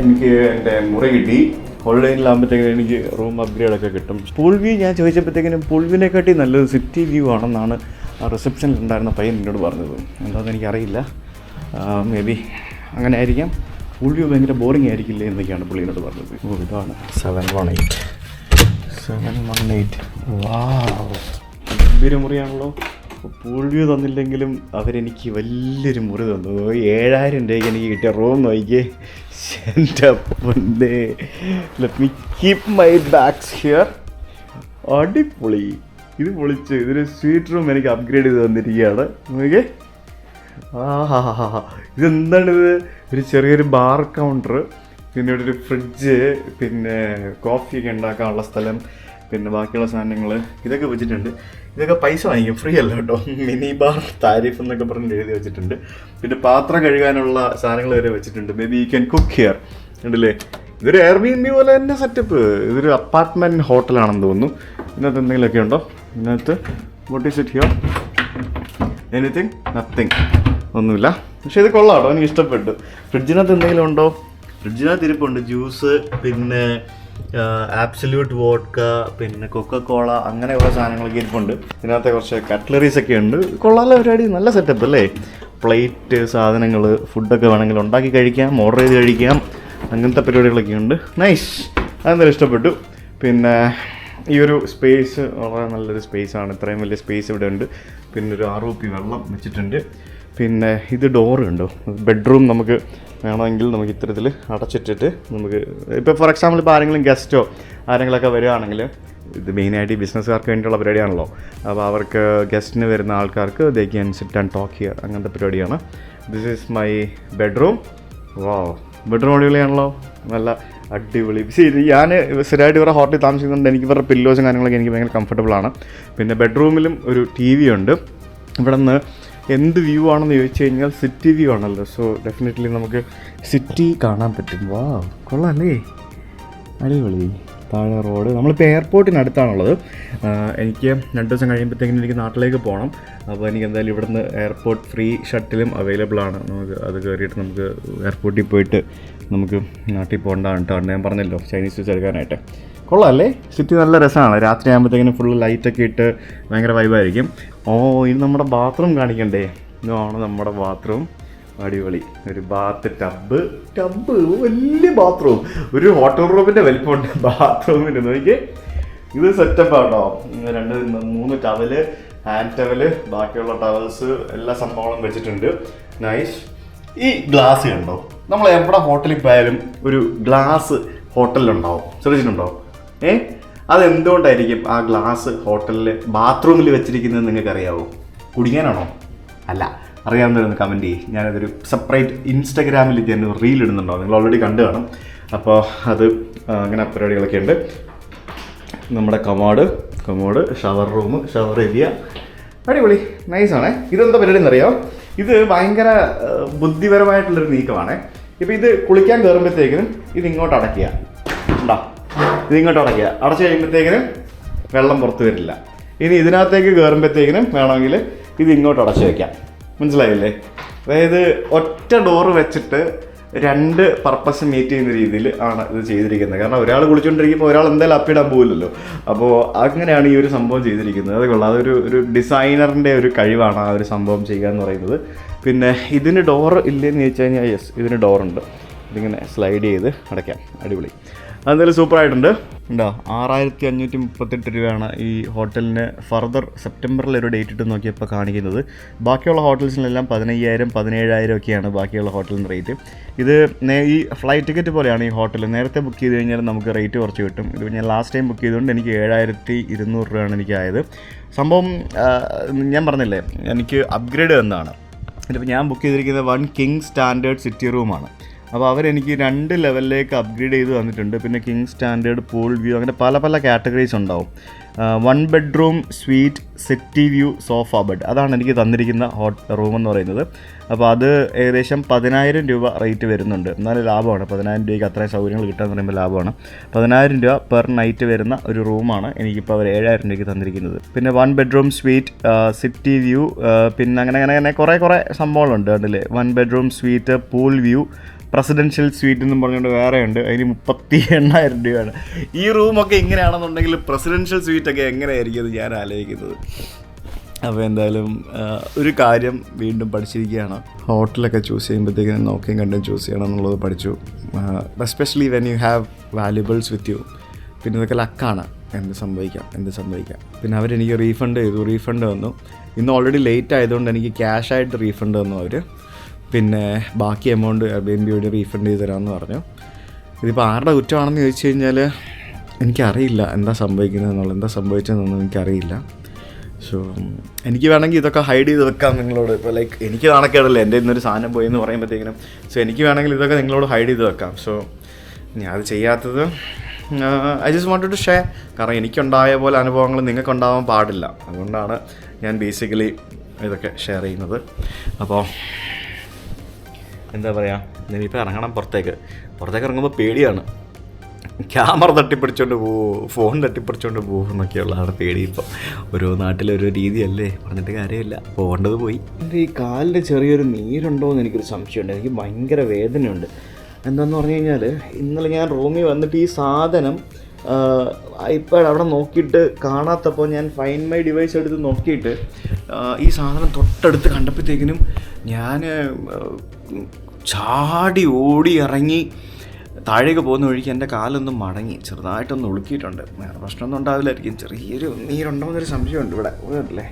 എനിക്ക് എൻ്റെ മുറി കിട്ടി. ഹോളിഡേയിലാകുമ്പോഴത്തേക്കും എനിക്ക് റൂം അപ്ഗ്രേഡൊക്കെ കിട്ടും. പൂൾ വ്യൂ ഞാൻ ചോദിച്ചപ്പോഴത്തേക്കിനും പൂൾ വ്യൂവിനെക്കാട്ടി നല്ലത് സിറ്റി വ്യൂ ആണെന്നാണ് ആ റിസപ്ഷനിൽ ഉണ്ടായിരുന്ന പയ്യൻ എന്നോട് പറഞ്ഞത്. എന്താണെന്ന് എനിക്കറിയില്ല, മേ ബി അങ്ങനെ ആയിരിക്കാം. പൂൾ വ്യൂ ഭയങ്കര ബോറിംഗ് ആയിരിക്കില്ലേ എന്നൊക്കെയാണ് പുള്ളി എന്നോട് പറഞ്ഞത്. ഓ, ഇതാണ് 718. വാവ്, ഗംഭീര മുറിയാണല്ലോ. പൂൾ വ്യൂ തന്നില്ലെങ്കിലും അവരെനിക്ക് വലിയൊരു മുറി തന്നു. 7,000 രൂപയ്ക്ക് എനിക്ക് കിട്ടിയ റൂം നോക്കിയേ. എൻ്റെ പൊന്നേ, let me keep my bags here. അടിപൊളി, ഇത് പൊളിച്ച്. ഇതൊരു സ്വീറ്റ് റൂം എനിക്ക് അപ്ഗ്രേഡ് ചെയ്ത് തന്നിരിക്കുകയാണ്. നോക്കിയേ, ഇതെന്താണിത്? ഒരു ചെറിയൊരു ബാർ കൗണ്ടർ, പിന്നെ ഇവിടെ ഒരു ഫ്രിഡ്ജ്, പിന്നെ കോഫിയൊക്കെ ഉണ്ടാക്കാനുള്ള സ്ഥലം, പിന്നെ ബാക്കിയുള്ള സാധനങ്ങൾ ഇതൊക്കെ വെച്ചിട്ടുണ്ട്. ഇതൊക്കെ പൈസ വാങ്ങിക്കും, ഫ്രീ അല്ല കേട്ടോ. മിനി ബാർ താരിഫ് എന്നൊക്കെ പറഞ്ഞ് എഴുതി വെച്ചിട്ടുണ്ട്. പിന്നെ പാത്രം കഴുകാനുള്ള സാധനങ്ങൾ വരെ വെച്ചിട്ടുണ്ട്. May be you can cook here. ഉണ്ടല്ലേ, ഇതൊരു എയർബിഎൻബി പോലെ തന്നെ സെറ്റപ്പ്. ഇതൊരു അപ്പാർട്ട്മെൻറ്റ് ഹോട്ടലാണെന്ന് തോന്നുന്നു. ഇതിനകത്ത് എന്തെങ്കിലുമൊക്കെ ഉണ്ടോ? ഇതിനകത്ത് what is it here? Anything? Nothing, ഒന്നുമില്ല. പക്ഷേ ഇത് കൊള്ളാം കേട്ടോ, എനിക്ക് ഇഷ്ടപ്പെട്ടു. ഫ്രിഡ്ജിനകത്ത് എന്തെങ്കിലും ഉണ്ടോ? ഫ്രിഡ്ജിനകത്ത് ഇരിപ്പുണ്ട് ജ്യൂസ്, പിന്നെ ആബ്സല്യൂട്ട് വോഡ്ക, പിന്നെ കൊക്കക്കോള, അങ്ങനെയുള്ള സാധനങ്ങളൊക്കെ ഇരിപ്പുണ്ട്. ഇതിനകത്ത് കുറച്ച് കട്ട്ലറീസ് ഒക്കെ ഉണ്ട്. കൊള്ളാമല്ലോ പരിപാടി, നല്ല സെറ്റപ്പ് അല്ലേ? പ്ലേറ്റ്, സാധനങ്ങൾ, ഫുഡൊക്കെ വേണമെങ്കിൽ ഉണ്ടാക്കി കഴിക്കാം, ഓർഡർ ചെയ്ത് കഴിക്കാം, അങ്ങനത്തെ പരിപാടികളൊക്കെ ഉണ്ട്. നൈസ്, അതെന്തായാലും ഇഷ്ടപ്പെട്ടു. പിന്നെ ഈ ഒരു സ്പേസ് വളരെ നല്ലൊരു സ്പേസാണ്. ഇത്രയും വലിയ സ്പേസ് ഇവിടെ ഉണ്ട്. പിന്നെ ഒരു 6 കുപ്പി വെള്ളം വെച്ചിട്ടുണ്ട്. പിന്നെ ഇത് ഡോറ് ഉണ്ടോ? ബെഡ്റൂം നമുക്ക് വേണമെങ്കിൽ നമുക്ക് ഇത്തരത്തിൽ അടച്ചിട്ടിട്ട് നമുക്ക് ഇപ്പോൾ ഫോർ എക്സാമ്പിൾ ഇപ്പോൾ ആരെങ്കിലും ഗസ്റ്റോ ആരെങ്കിലുമൊക്കെ വരികയാണെങ്കിൽ, ഇത് മെയിനായിട്ട് ഈ ബിസിനസ്സുകാർക്ക് വേണ്ടിയുള്ള പരിപാടിയാണല്ലോ. അപ്പോൾ അവർക്ക് ഗസ്റ്റിന് വരുന്ന ആൾക്കാർക്ക് they can sit and talk here, അങ്ങനത്തെ പരിപാടിയാണ്. This is my bedroom. Wow, bedroom അടിപൊളിയാണല്ലോ, നല്ല അടിപൊളി. ഞാൻ സ്ഥിരമായിട്ട് ഇവരുടെ ഹോട്ടലിൽ താമസിക്കുന്നുണ്ട്. എനിക്ക് ഇവരുടെ പില്ലോസും കാര്യങ്ങളൊക്കെ എനിക്ക് ഭയങ്കര കംഫർട്ടബിളാണ്. പിന്നെ ബെഡ്റൂമിലും ഒരു TV ഉണ്ട്. ഇവിടെ നിന്ന് എന്ത് വ്യൂ ആണെന്ന് ചോദിച്ചു കഴിഞ്ഞാൽ സിറ്റി വ്യൂ ആണല്ലോ. സോ ഡെഫിനറ്റ്ലി നമുക്ക് സിറ്റി കാണാൻ പറ്റും. വാ, കൊള്ളാമല്ലേ, അടിപൊളി. താഴെ റോഡ്. നമ്മളിപ്പോൾ എയർപോർട്ടിനടുത്താണുള്ളത്. എനിക്ക് 2 ദിവസം കഴിയുമ്പോഴത്തേക്കും എനിക്ക് നാട്ടിലേക്ക് പോകണം. അപ്പോൾ എനിക്ക് എന്തായാലും ഇവിടുന്ന് എയർപോർട്ട് ഫ്രീ ഷട്ടിലും അവൈലബിൾ ആണ്. നമുക്ക് അത് കയറിയിട്ട് നമുക്ക് എയർപോർട്ടിൽ പോയിട്ട് നമുക്ക് നാട്ടിൽ പോകേണ്ടതാണ് കേട്ടോ. ഞാൻ പറഞ്ഞല്ലോ ചൈനീസ് ജ്യൂസ് എടുക്കാനായിട്ട്. കൊള്ളാമല്ലേ, സിറ്റി നല്ല രസമാണ്. രാത്രി ആകുമ്പോഴത്തേക്കിനും ഫുള്ള് ലൈറ്റൊക്കെ ഇട്ട് ഭയങ്കര വൈബായിരിക്കും. ഇത് നമ്മുടെ ബാത്റൂം കാണിക്കണ്ടേ? ഇതാണ് നമ്മുടെ ബാത്റൂം. അടിപൊളി, ഒരു ബാത്ത് ടബ്, വലിയ ബാത്റൂം, ഒരു ഹോട്ടൽ റൂമിൻ്റെ വലിപ്പമുണ്ട് ബാത്റൂമിന്. നോക്കിയേ, ഇത് സെറ്റപ്പാട്ടോ. 2-3 ടവല്, ഹാൻഡ് ടവല്, ബാക്കിയുള്ള ടവൽസ്, എല്ലാ സംഭവങ്ങളും വെച്ചിട്ടുണ്ട്. നൈസ്. ഈ ഗ്ലാസ് കണ്ടോ? നമ്മൾ എവിടെ ഹോട്ടലിൽ പോയാലും ഒരു ഗ്ലാസ് ഹോട്ടലിലുണ്ടാവും, ശ്രദ്ധിച്ചിട്ടുണ്ടോ? അതെന്തുകൊണ്ടായിരിക്കും ആ ഗ്ലാസ് ഹോട്ടലിൽ ബാത്റൂമിൽ വെച്ചിരിക്കുന്നത് നിങ്ങൾക്കറിയാവോ? കുടിക്കാനാണോ? അല്ല, അറിയാവുന്നവരൊന്ന് കമൻറ്റ് ചെയ്യും. ഞാനതൊരു സെപ്പറേറ്റ് ഇൻസ്റ്റാഗ്രാമിലേക്ക് ഞാൻ റീൽ ഇടുന്നുണ്ടോ, നിങ്ങൾ ഓൾറെഡി കണ്ടു കാണും. അപ്പോൾ അത് അങ്ങനെ പരിപാടികളൊക്കെ ഉണ്ട്. നമ്മുടെ commode, shower room, shower area, അടിപൊളി, നൈസാണേ. ഇതെന്താ പരിപാടി എന്നറിയാം? ഇത് ഭയങ്കര ബുദ്ധിപരമായിട്ടുള്ളൊരു നീക്കമാണ്. ഇപ്പോൾ ഇത് കുളിക്കാൻ കയറുമ്പോഴത്തേക്കിനും ഇതിങ്ങോട്ട് അടയ്ക്കുക, ഉണ്ടോ? ഇതിങ്ങോട്ട് അടയ്ക്കുക. അടച്ചു കഴിയുമ്പോഴത്തേക്കിനും വെള്ളം പുറത്ത് വരില്ല. ഇനി ഇതിനകത്തേക്ക് കയറുമ്പോഴത്തേക്കിനും വേണമെങ്കിൽ ഇത് ഇങ്ങോട്ട് അടച്ചു വയ്ക്കാം. മനസ്സിലായില്ലേ? അതായത് ഒറ്റ ഡോറ് വെച്ചിട്ട് 2 പർപ്പസ് മീറ്റ് ചെയ്യുന്ന രീതിയിൽ ആണ് ഇത് ചെയ്തിരിക്കുന്നത്. കാരണം ഒരാൾ കുളിച്ചുകൊണ്ടിരിക്കുമ്പോൾ ഒരാൾ എന്തായാലും അപ്പിടാൻ പോകില്ലല്ലോ. അപ്പോൾ അങ്ങനെയാണ് ഈ ഒരു സംഭവം ചെയ്തിരിക്കുന്നത്. അത് കൊള്ളാം. അതൊരു ഡിസൈനറിൻ്റെ ഒരു കഴിവാണ് ആ ഒരു സംഭവം ചെയ്യുക എന്ന് പറയുന്നത്. പിന്നെ ഇതിന് ഡോറ് ഇല്ലെന്ന് ചോദിച്ചു കഴിഞ്ഞാൽ യെസ്, ഇതിന് ഡോറുണ്ട്. ഇതിങ്ങനെ സ്ലൈഡ് ചെയ്ത് അടയ്ക്കാം. അടിപൊളി, അതെന്തായാലും സൂപ്പറായിട്ടുണ്ട്. ഉണ്ടോ? 6538 രൂപയാണ് ഈ ഹോട്ടലിന് ഫർദർ സെപ്റ്റംബറിലൊരു ഡേറ്റ് ഇട്ട് നോക്കിയപ്പോൾ കാണിക്കുന്നത്. ബാക്കിയുള്ള ഹോട്ടൽസിലെല്ലാം 15,000 17,000 ഒക്കെയാണ് ബാക്കിയുള്ള ഹോട്ടലിൻ്റെ റേറ്റ്. ഇത് ഈ ഫ്ലൈറ്റ് ടിക്കറ്റ് പോലെയാണ് ഈ ഹോട്ടൽ. നേരത്തെ ബുക്ക് ചെയ്ത് കഴിഞ്ഞാൽ നമുക്ക് റേറ്റ് കുറച്ച് കിട്ടും. ഇത് ഞാൻ ലാസ്റ്റ് ടൈം ബുക്ക് ചെയ്തുകൊണ്ട് എനിക്ക് 7,200 രൂപയാണ് എനിക്കായത്. സംഭവം ഞാൻ പറഞ്ഞില്ലേ, എനിക്ക് അപ്ഗ്രേഡ് തന്നതാണ്. ഇതിപ്പോൾ ഞാൻ ബുക്ക് ചെയ്തിരിക്കുന്നത് 1 കിങ് സ്റ്റാൻഡേർഡ് സിറ്റി റൂമാണ്. അപ്പോൾ അവരെനിക്ക് 2 ലെവലിലേക്ക് അപ്ഗ്രേഡ് ചെയ്ത് തന്നിട്ടുണ്ട്. പിന്നെ കിങ് സ്റ്റാൻഡേർഡ്, പൂൾ വ്യൂ, അങ്ങനെ പല കാറ്റഗറീസ് ഉണ്ടാവും. 1 bedroom sweet city view sofa bed, അതാണ് എനിക്ക് തന്നിരിക്കുന്ന റൂമെന്ന് പറയുന്നത്. അപ്പോൾ അത് ഏകദേശം 10,000 രൂപ റേറ്റ് വരുന്നുണ്ട്. എന്നാലും ലാഭമാണ്. 10,000 രൂപയ്ക്ക് അത്രയും സൗകര്യങ്ങൾ കിട്ടുക എന്ന് പറയുമ്പോൾ ലാഭമാണ്. 10,000 രൂപ പെർ നൈറ്റ് വരുന്ന ഒരു റൂമാണ് എനിക്കിപ്പോൾ അവർ 7,000 രൂപയ്ക്ക് തന്നിരിക്കുന്നത്. പിന്നെ 1 bedroom സ്വീറ്റ് സിറ്റി വ്യൂ, പിന്നെ അങ്ങനെ കുറേ സംഭവങ്ങളുണ്ട് അതിൽ. 1 bedroom sweet pool view, presidential sweet എന്നും പറഞ്ഞുകൊണ്ട് വേറെ ഉണ്ട്. അതിന് 38,000 രൂപയാണ്. ഈ റൂമൊക്കെ ഇങ്ങനെയാണെന്നുണ്ടെങ്കിൽ പ്രസിഡൻഷ്യൽ സ്വീറ്റൊക്കെ എങ്ങനെയായിരിക്കും എന്ന് ഞാൻ ആലോചിക്കുന്നത്. അപ്പോൾ എന്തായാലും ഒരു കാര്യം വീണ്ടും പഠിച്ചിരിക്കുകയാണ്. ഹോട്ടലൊക്കെ ചൂസ് ചെയ്യുമ്പോഴത്തേക്കിനും നോക്കിയും കണ്ടും ചൂസ് ചെയ്യണം എന്നുള്ളത് പഠിച്ചു. Especially when you have valuables with you. പിന്നെ ഇതൊക്കെ ലക്കാണ്, എന്ത് സംഭവിക്കാം. പിന്നെ അവരെനിക്ക് റീഫണ്ട് വന്നു. ഇന്ന് ഓൾറെഡി ലേറ്റ് ആയതുകൊണ്ട് എനിക്ക് ക്യാഷായിട്ട് റീഫണ്ട് തന്നു അവർ. പിന്നെ ബാക്കി എമൗണ്ട് Airbnb റീഫണ്ട് ചെയ്ത് തരാമെന്ന് പറഞ്ഞു. ഇതിപ്പോൾ ആരുടെ കുറ്റമാണെന്ന് ചോദിച്ചു കഴിഞ്ഞാൽ എനിക്കറിയില്ല എന്താ സംഭവിച്ചതെന്നൊന്നും എനിക്കറിയില്ല. സോ എനിക്ക് വേണമെങ്കിൽ ഇതൊക്കെ ഹൈഡ് ചെയ്ത് വെക്കാം നിങ്ങളോട്. ഇപ്പോൾ ലൈക്ക് എനിക്ക് നാണക്കേടല്ലേ എൻ്റെ ഇന്നൊരു സാധനം പോയി എന്ന് പറയുമ്പോഴത്തേക്കിനും. സോ എനിക്ക് വേണമെങ്കിൽ ഇതൊക്കെ നിങ്ങളോട് ഹൈഡ് ചെയ്ത് വെക്കാം. സോ ഞാൻ അത് ചെയ്യാത്തത് I just wanted to share. കാരണം എനിക്കുണ്ടായ പോലെ അനുഭവങ്ങൾ നിങ്ങൾക്കുണ്ടാവാൻ പാടില്ല. അതുകൊണ്ടാണ് ഞാൻ ബേസിക്കലി ഇതൊക്കെ ഷെയർ ചെയ്യുന്നത്. അപ്പോൾ എന്താ പറയുക, ഞാനിപ്പോൾ ഇറങ്ങണം പുറത്തേക്ക് ഇറങ്ങുമ്പോൾ പേടിയാണ്. ക്യാമറ തട്ടിപ്പിടിച്ചോണ്ട് പോവും, ഫോൺ തട്ടിപ്പിടിച്ചോണ്ട് പോകും എന്നൊക്കെയുള്ളതാണ് പേടി. ഇപ്പോൾ ഓരോ നാട്ടിലൊരു രീതിയല്ലേ, പറഞ്ഞിട്ട് കാര്യമില്ല, പോകേണ്ടത് പോയി. എൻ്റെ ഈ കാലിൻ്റെ ചെറിയൊരു നീരുണ്ടോ എന്ന് എനിക്കൊരു സംശയമുണ്ട്. എനിക്ക് ഭയങ്കര വേദനയുണ്ട്. എന്താണെന്ന് പറഞ്ഞു കഴിഞ്ഞാൽ ഇന്നലെ ഞാൻ റൂമിൽ വന്നിട്ട് ഈ സാധനം ഐപാഡ് അവിടെ നോക്കിയിട്ട് കാണാത്തപ്പോൾ ഞാൻ ഫൈൻഡ് മൈ ഡിവൈസ് എടുത്ത് നോക്കിയിട്ട് ഈ സാധനം തൊട്ടടുത്ത് കണ്ടപ്പോഴത്തേക്കിനും ഞാൻ ചാടി ഓടി ഇറങ്ങി താഴേക്ക് പോകുന്ന വഴിക്ക് എൻ്റെ കാലൊന്നും മടങ്ങി ചെറുതായിട്ടൊന്ന് ഉളുക്കിയിട്ടുണ്ട്. വേറെ പ്രശ്നമൊന്നും ഉണ്ടാവില്ലായിരിക്കും. ചെറിയൊരു നീരുണ്ടോയെന്നൊരു സംശയമുണ്ട്. ഇവിടെ അല്ലേ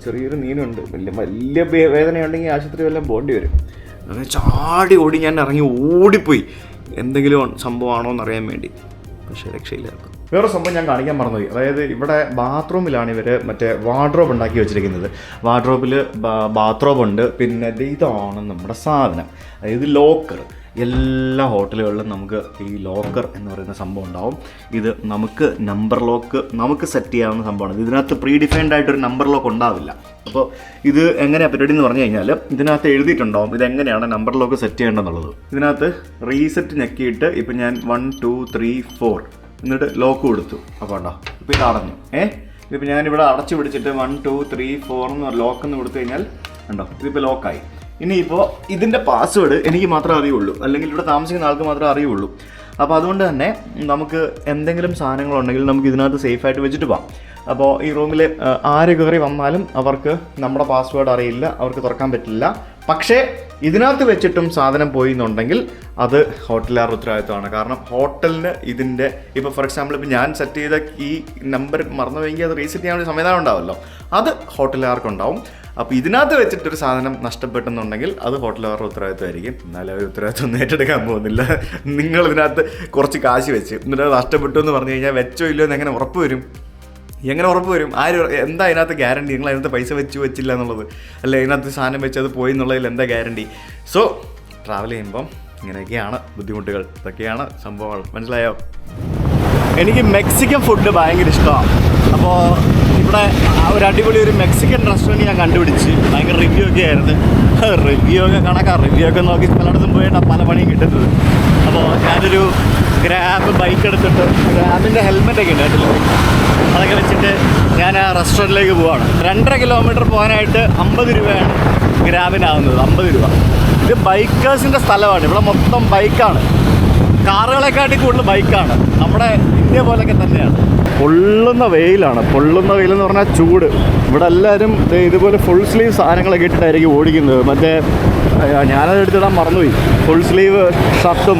ചെറിയൊരു നീരുണ്ട്. വലിയ വേദനയുണ്ടെങ്കിൽ ആശുപത്രി വല്ലതും പോകേണ്ടി വരും. അങ്ങനെ ചാടി ഓടി ഞാൻ ഇറങ്ങി ഓടിപ്പോയി എന്തെങ്കിലും സംഭവമാണോ എന്നറിയാൻ വേണ്ടി. പക്ഷേ രക്ഷയില്ലായിരുന്നു. വേറെ സംഭവം ഞാൻ കാണിക്കാൻ മറന്നുപോയി. അതായത് ഇവിടെ ബാത്റൂമിലാണ് ഇവർ മറ്റേ വാർഡ്രോബ് ഉണ്ടാക്കി വെച്ചിരിക്കുന്നത്. വാർഡ്രോബിൽ ബാത്റൂം ഉണ്ട്. പിന്നെ ഇതാണ് നമ്മുടെ സാധനം, അതായത് ലോക്കർ. എല്ലാ ഹോട്ടലുകളിലും നമുക്ക് ഈ ലോക്കർ എന്ന് പറയുന്ന സംഭവം ഉണ്ടാവും. ഇത് നമുക്ക് നമ്പർ ലോക്ക് നമുക്ക് സെറ്റ് ചെയ്യാവുന്ന സംഭവമാണ്. ഇതിനകത്ത് പ്രീ ഡിഫൈൻഡ് ആയിട്ടൊരു നമ്പർ ലോക്ക് ഉണ്ടാവില്ല. അപ്പോൾ ഇത് എങ്ങനെയാണ് പരിപാടി എന്ന് പറഞ്ഞു കഴിഞ്ഞാൽ ഇതിനകത്ത് എഴുതിയിട്ടുണ്ടാവും ഇതെങ്ങനെയാണ് നമ്പർ ലോക്ക് സെറ്റ് ചെയ്യേണ്ടതെന്നുള്ളത്. ഇതിനകത്ത് റീസെറ്റ് ഞെക്കിയിട്ട് ഇപ്പം ഞാൻ 1 2 3 4 എന്നിട്ട് ലോക്ക് കൊടുത്തു. അപ്പോൾ ഉണ്ടോ ഇപ്പോൾ ഇത് അടഞ്ഞു. ഇതിപ്പോൾ ഞാനിവിടെ അടച്ചു പിടിച്ചിട്ട് 1 2 3 4 എന്ന് ലോക്ക് എന്ന് കൊടുത്തു കഴിഞ്ഞാൽ ഉണ്ടോ ഇതിപ്പോൾ ലോക്കായി. ഇനിയിപ്പോൾ ഇതിൻ്റെ പാസ്വേഡ് എനിക്ക് മാത്രമേ അറിയുള്ളൂ, അല്ലെങ്കിൽ ഇവിടെ താമസിക്കുന്ന ആൾക്ക് മാത്രമേ അറിയുള്ളൂ. അപ്പോൾ അതുകൊണ്ട് തന്നെ നമുക്ക് എന്തെങ്കിലും സാധനങ്ങളുണ്ടെങ്കിൽ നമുക്ക് ഇതിനകത്ത് സേഫായിട്ട് വെച്ചിട്ട് പോകാം. അപ്പോൾ ഈ റൂമിൽ ആര് കയറി വന്നാലും അവർക്ക് നമ്മുടെ പാസ്വേഡ് അറിയില്ല, അവർക്ക് തുറക്കാൻ പറ്റില്ല. പക്ഷേ ഇതിനകത്ത് വെച്ചിട്ടും സാധനം പോയി എന്നുണ്ടെങ്കിൽ അത് ഹോട്ടലുകാരുടെ ഉത്തരവാദിത്തമാണ്. കാരണം ഹോട്ടലിന് ഇതിൻ്റെ ഇപ്പോൾ ഫോർ എക്സാമ്പിൾ ഇപ്പോൾ ഞാൻ സെറ്റ് ചെയ്ത ഈ നമ്പർ മറന്നുപോയെങ്കിൽ അത് റീസെറ്റ് ചെയ്യാൻ വേണ്ടി സംവിധാനം ഉണ്ടാവുമല്ലോ, അത് ഹോട്ടലുകാർക്കുണ്ടാവും. അപ്പോൾ ഇതിനകത്ത് വെച്ചിട്ടൊരു സാധനം നഷ്ടപ്പെട്ടെന്നുണ്ടെങ്കിൽ അത് ഹോട്ടലുകാരുടെ ഉത്തരവാദിത്തമായിരിക്കും. എന്നാലും അവർ ഉത്തരവാദിത്തം ഒന്നും ഏറ്റെടുക്കാൻ പോകുന്നില്ല. നിങ്ങൾ ഇതിനകത്ത് കുറച്ച് കാശ് വെച്ച് എന്നിട്ട് അത് നഷ്ടപ്പെട്ടു എന്ന് പറഞ്ഞു കഴിഞ്ഞാൽ വെച്ചോ ഇല്ലയോ എന്ന് എങ്ങനെ ഉറപ്പ് വരും? എന്താ അതിനകത്ത് ഗ്യാരണ്ടി? നിങ്ങൾ അതിനകത്ത് പൈസ വെച്ചില്ല എന്നുള്ളത് അല്ലെ, അതിനകത്ത് സാധനം വെച്ച് അത് പോയി എന്നുള്ളതിൽ എന്താ ഗ്യാരണ്ടി? സോ ട്രാവൽ ചെയ്യുമ്പം ഇങ്ങനെയൊക്കെയാണ് ബുദ്ധിമുട്ടുകൾ, ഇതൊക്കെയാണ് സംഭവങ്ങൾ. മനസ്സിലായോ? എനിക്ക് മെക്സിക്കൻ ഫുഡ് ഭയങ്കര ഇഷ്ടമാണ്. അപ്പോൾ ഇവിടെ ഒരു അടിപൊളി ഒരു മെക്സിക്കൻ റെസ്റ്റോറൻറ്റ് ഞാൻ കണ്ടുപിടിച്ച്. ഭയങ്കര റിവ്യൂ ഒക്കെ ആയിരുന്നു. റിവ്യൂ ഒക്കെ നോക്കി പലയിടത്തും പോയിട്ടാണ് പല പണിയും കിട്ടുന്നത്. അപ്പോൾ ഞാനൊരു ഗ്രാബ് ബൈക്ക് എടുത്തിട്ട്, ഗ്രാബിൻ്റെ ഹെൽമെറ്റൊക്കെ ഉണ്ട് കേട്ടില്ല, അതൊക്കെ വെച്ചിട്ട് ഞാൻ ആ റെസ്റ്റോറൻറ്റിലേക്ക് പോവാണ്. 2.5 കിലോമീറ്റർ പോകാനായിട്ട് 50 രൂപയാണ് ഗ്രാബിനാവുന്നത്. 50 രൂപ. ഇത് ബൈക്കേഴ്സിൻ്റെ സ്ഥലമാണ്. ഇവിടെ മൊത്തം ബൈക്കാണ്. കാറുകളെക്കാട്ടി കൂടുതൽ ബൈക്കാണ്. നമ്മുടെ ഇന്ത്യ പോലൊക്കെ തന്നെയാണ്. പൊള്ളുന്ന വെയിലെന്ന് പറഞ്ഞാൽ ചൂട്. ഇവിടെ എല്ലാവരും ഇതുപോലെ ഫുൾ സ്ലീവ് സാധനങ്ങളൊക്കെ ഇട്ടിട്ടായിരിക്കും ഓടിക്കുന്നത്. മറ്റേ ഞാനത് എടുത്തിടാൻ മറന്നുപോയി. ഫുൾ സ്ലീവ് ഷർട്ടും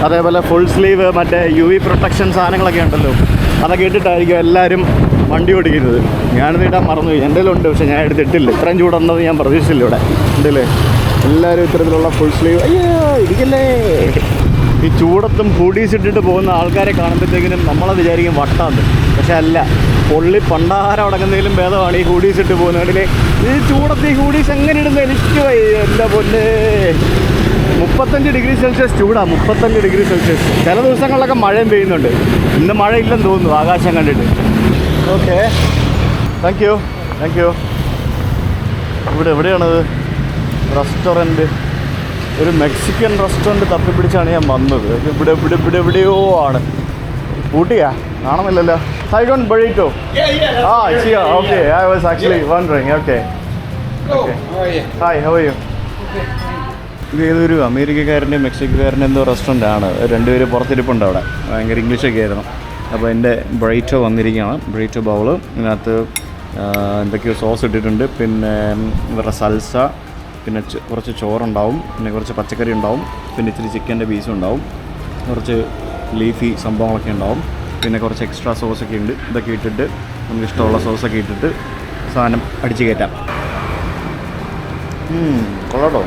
അതേപോലെ ഫുൾ സ്ലീവ് മറ്റേ UV പ്രൊട്ടക്ഷൻ സാധനങ്ങളൊക്കെ ഉണ്ടല്ലോ, അതൊക്കെ ഇട്ടിട്ടായിരിക്കും എല്ലാവരും വണ്ടി ഓടിക്കുന്നത്. ഞാനത് ഇടാൻ മറന്നുപോയി. എൻ്റെ കയ്യിലുണ്ട്, പക്ഷേ ഞാൻ എടുത്തിട്ടില്ല. ഇത്രയും ചൂടുണ്ടെന്ന് ഞാൻ പ്രതീക്ഷിച്ചില്ല. ഇവിടെ ഉണ്ടല്ലേ എല്ലാവരും ഇത്തരത്തിലുള്ള ഫുൾ സ്ലീവ്. അയ്യോ ഇരിക്കല്ലേ. ഈ ചൂടത്തും ഹൂഡീസ് ഇട്ടിട്ട് പോകുന്ന ആൾക്കാരെ കാണുമ്പോഴത്തേക്കിനും നമ്മളത് വിചാരിക്കും വട്ടാന്ന്. പക്ഷെ അല്ല, പൊള്ളി പണ്ടാരം അടങ്ങുന്നതിലും ഭേദമാണ് ഈ ഹൂഡീസ് ഇട്ട് പോകുന്നതിലെ. ഈ ചൂടത്ത് ഈ ഹൂഡീസ് എങ്ങനെ ഇടുന്നത് എനിക്ക് എൻ്റെ പൊന്നേ. 35 ഡിഗ്രി സെൽഷ്യസ് ചൂടാണ്. 35 ഡിഗ്രി സെൽഷ്യസ്. ചില ദിവസങ്ങളിലൊക്കെ മഴയും പെയ്യുന്നുണ്ട്. ഇന്ന് മഴ ഇല്ലെന്ന് തോന്നുന്നു ആകാശം കണ്ടിട്ട്. Okay, thank you. എവിടെയാണത് റെസ്റ്റോറൻറ്റ്? ഒരു മെക്സിക്കൻ റെസ്റ്റോറൻറ്റ് തപ്പിപ്പിടിച്ചാണ് ഞാൻ വന്നത്. ഇവിടെ എവിടെയോ ആണ്. ഊട്ടിയാ? കാണുന്നില്ലല്ലോ. Saigon burrito. Yeah. Okay. I was actually wondering. Okay. Hi, how are you? ഇത് ഏതൊരു അമേരിക്കക്കാരൻ്റെ മെക്സിക്കക്കാരൻ്റെ എന്തോ റെസ്റ്റോറൻ്റ് ആണ്. രണ്ടുപേരും പുറത്തിരിപ്പുണ്ട് അവിടെ. ഭയങ്കര ഇംഗ്ലീഷൊക്കെ ആയിരുന്നു. അപ്പോൾ എൻ്റെ ബ്രൈറ്റോ വന്നിരിക്കുകയാണ്. ബ്രൈറ്റോ ബൗള്. ഇതിനകത്ത് എന്തൊക്കെയോ സോസ് ഇട്ടിട്ടുണ്ട്. പിന്നെ ഇവരുടെ സൽസ, പിന്നെ കുറച്ച് ചോറുണ്ടാവും, പിന്നെ കുറച്ച് പച്ചക്കറി ഉണ്ടാവും, പിന്നെ ഇച്ചിരി ചിക്കൻ്റെ പീസും ഉണ്ടാവും, കുറച്ച് ലീഫി സംഭവങ്ങളൊക്കെ ഉണ്ടാവും, പിന്നെ കുറച്ച് എക്സ്ട്രാ സോസൊക്കെ ഉണ്ട്. ഇതൊക്കെ ഇട്ടിട്ട് നമുക്ക് ഇഷ്ടമുള്ള സോസൊക്കെ ഇട്ടിട്ട് സാധനം അടിച്ച് കയറ്റാം. കൊള്ളാട്ടോ,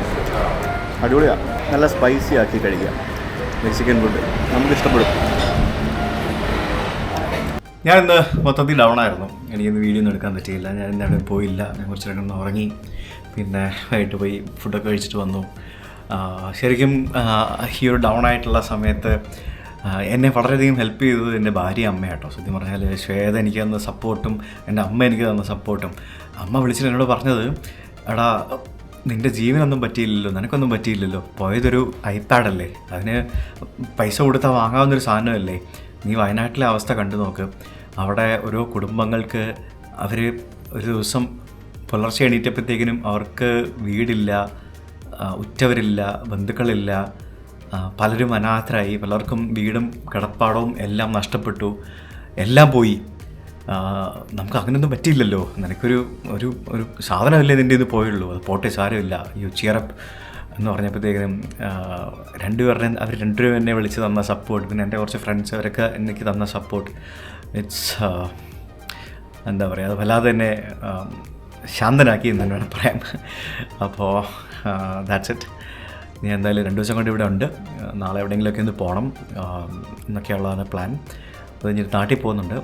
അടിപൊളിയാണ്. നല്ല സ്പൈസി ആക്കി കഴിക്കാം. മെക്സിക്കൻ ഫുഡ് നമുക്ക് ഇഷ്ടപ്പെടും. ഞാനിന്ന് മൊത്തത്തിൽ ഡൗൺ ആയിരുന്നു. എനിക്കിന്ന് വീഡിയോ ഒന്നും എടുക്കാൻ പറ്റിയില്ല. ഞാൻ ഇന്നവിടെ പോയില്ല. ഞാൻ കുറച്ച് നേരം ഉറങ്ങി. പിന്നെ വൈകിട്ട് പോയി ഫുഡൊക്കെ കഴിച്ചിട്ട് വന്നു. ശരിക്കും ഈ ഒരു ഡൗൺ ആയിട്ടുള്ള സമയത്ത് എന്നെ വളരെയധികം ഹെൽപ്പ് ചെയ്തത് എൻ്റെ ഭാര്യ അമ്മയാട്ടോ. സത്യം പറഞ്ഞാൽ ശ്വേത എനിക്ക് തന്ന സപ്പോർട്ടും എൻ്റെ അമ്മ എനിക്ക് തന്ന സപ്പോർട്ടും. അമ്മ വിളിച്ചിട്ട് എന്നോട് പറഞ്ഞത്, എടാ നിൻ്റെ ജീവനൊന്നും പറ്റിയില്ലല്ലോ, നിനക്കൊന്നും പറ്റിയില്ലല്ലോ, പോയതൊരു ഐപാഡല്ലേ, അതിന് പൈസ കൊടുത്താൽ വാങ്ങാവുന്നൊരു സാധനമല്ലേ, നീ വയനാട്ടിലെ അവസ്ഥ കണ്ടു നോക്ക്. അവിടെ ഓരോ കുടുംബങ്ങൾക്ക് അവർ ഒരു ദിവസം പുലർച്ചെ എണീറ്റപ്പോഴത്തേക്കിനും അവർക്ക് വീടില്ല, ഉറ്റവരില്ല, ബന്ധുക്കളില്ല, പലരും അനാഥരായി, പലർക്കും വീടും കിടപ്പാടവും എല്ലാം നഷ്ടപ്പെട്ടു, എല്ലാം പോയി. നമുക്ക് അങ്ങനെയൊന്നും പറ്റിയില്ലല്ലോ, നിനക്കൊരു ഒരു ഒരു സാധനമല്ലേ നിൻ്റെ ഇത് പോയുള്ളൂ, അത് പോട്ടെ സാരമില്ല, യു ചിയറപ്പ് എന്ന് പറഞ്ഞപ്പോഴത്തേക്കിനും അവർ രണ്ടുപേരും എന്നെ വിളിച്ച് തന്ന സപ്പോർട്ട്, പിന്നെ എൻ്റെ കുറച്ച് ഫ്രണ്ട്സ് അവരൊക്കെ എനിക്ക് തന്ന സപ്പോർട്ട്, ഇറ്റ്സ് എന്താ പറയുക, അത് വല്ലാതെ തന്നെ ശാന്തനാക്കി എന്ന് തന്നെ വേണം പറയാൻ. അപ്പോൾ ദാറ്റ്സ് ഇറ്റ്. ഞാൻ എന്തായാലും 2 ദിവസം കൊണ്ട് ഇവിടെ ഉണ്ട്. നാളെ എവിടെയെങ്കിലുമൊക്കെ ഒന്ന് പോകണം എന്നൊക്കെയുള്ളതാണ് പ്ലാൻ. അത് കഴിഞ്ഞിട്ട് നാട്ടിൽ പോകുന്നുണ്ട്.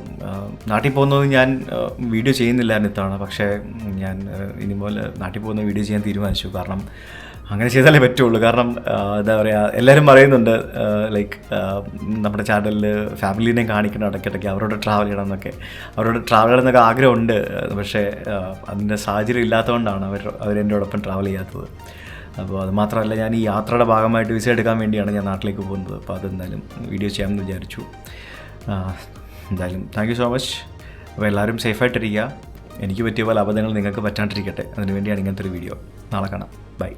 നാട്ടിൽ പോകുന്നത് ഞാൻ വീഡിയോ ചെയ്യുന്നില്ലായിരുന്നു ഇത്തവണ. പക്ഷേ ഞാൻ ഇനി മുതൽ നാട്ടിൽ പോകുന്ന വീഡിയോ ചെയ്യാൻ തീരുമാനിച്ചു. കാരണം അങ്ങനെ ചെയ്താലേ പറ്റുള്ളൂ. കാരണം എന്താ പറയുക, എല്ലാവരും പറയുന്നുണ്ട് ലൈക്ക് നമ്മുടെ ചാനലിൽ ഫാമിലീനെയും കാണിക്കണം ഇടയ്ക്കിടയ്ക്ക്, അവരോട് ട്രാവൽ ചെയ്യണം എന്നൊക്കെ. അവരോട് ട്രാവൽ ചെയ്യണം എന്നൊക്കെ ആഗ്രഹമുണ്ട്. പക്ഷേ അതിൻ്റെ സാഹചര്യം ഇല്ലാത്തതുകൊണ്ടാണ് അവരെൻ്റെയോടൊപ്പം ട്രാവൽ ചെയ്യാത്തത്. അപ്പോൾ അത് മാത്രമല്ല, ഞാൻ ഈ യാത്രയുടെ ഭാഗമായിട്ട് വിസ എടുക്കാൻ വേണ്ടിയാണ് ഞാൻ നാട്ടിലേക്ക് പോകുന്നത്. അപ്പോൾ അതെന്തായാലും വീഡിയോ ചെയ്യാമെന്ന് വിചാരിച്ചു. എന്തായാലും താങ്ക് യു സോ മച്ച്. അപ്പോൾ എല്ലാവരും സേഫായിട്ടിരിക്കുക. എനിക്ക് പറ്റിയ പോലെ അബദ്ധങ്ങൾ നിങ്ങൾക്ക് പറ്റാണ്ടിരിക്കട്ടെ. അതിനുവേണ്ടിയാണ് ഇങ്ങനത്തെ ഒരു വീഡിയോ. നാളെ കാണാം. ബൈ.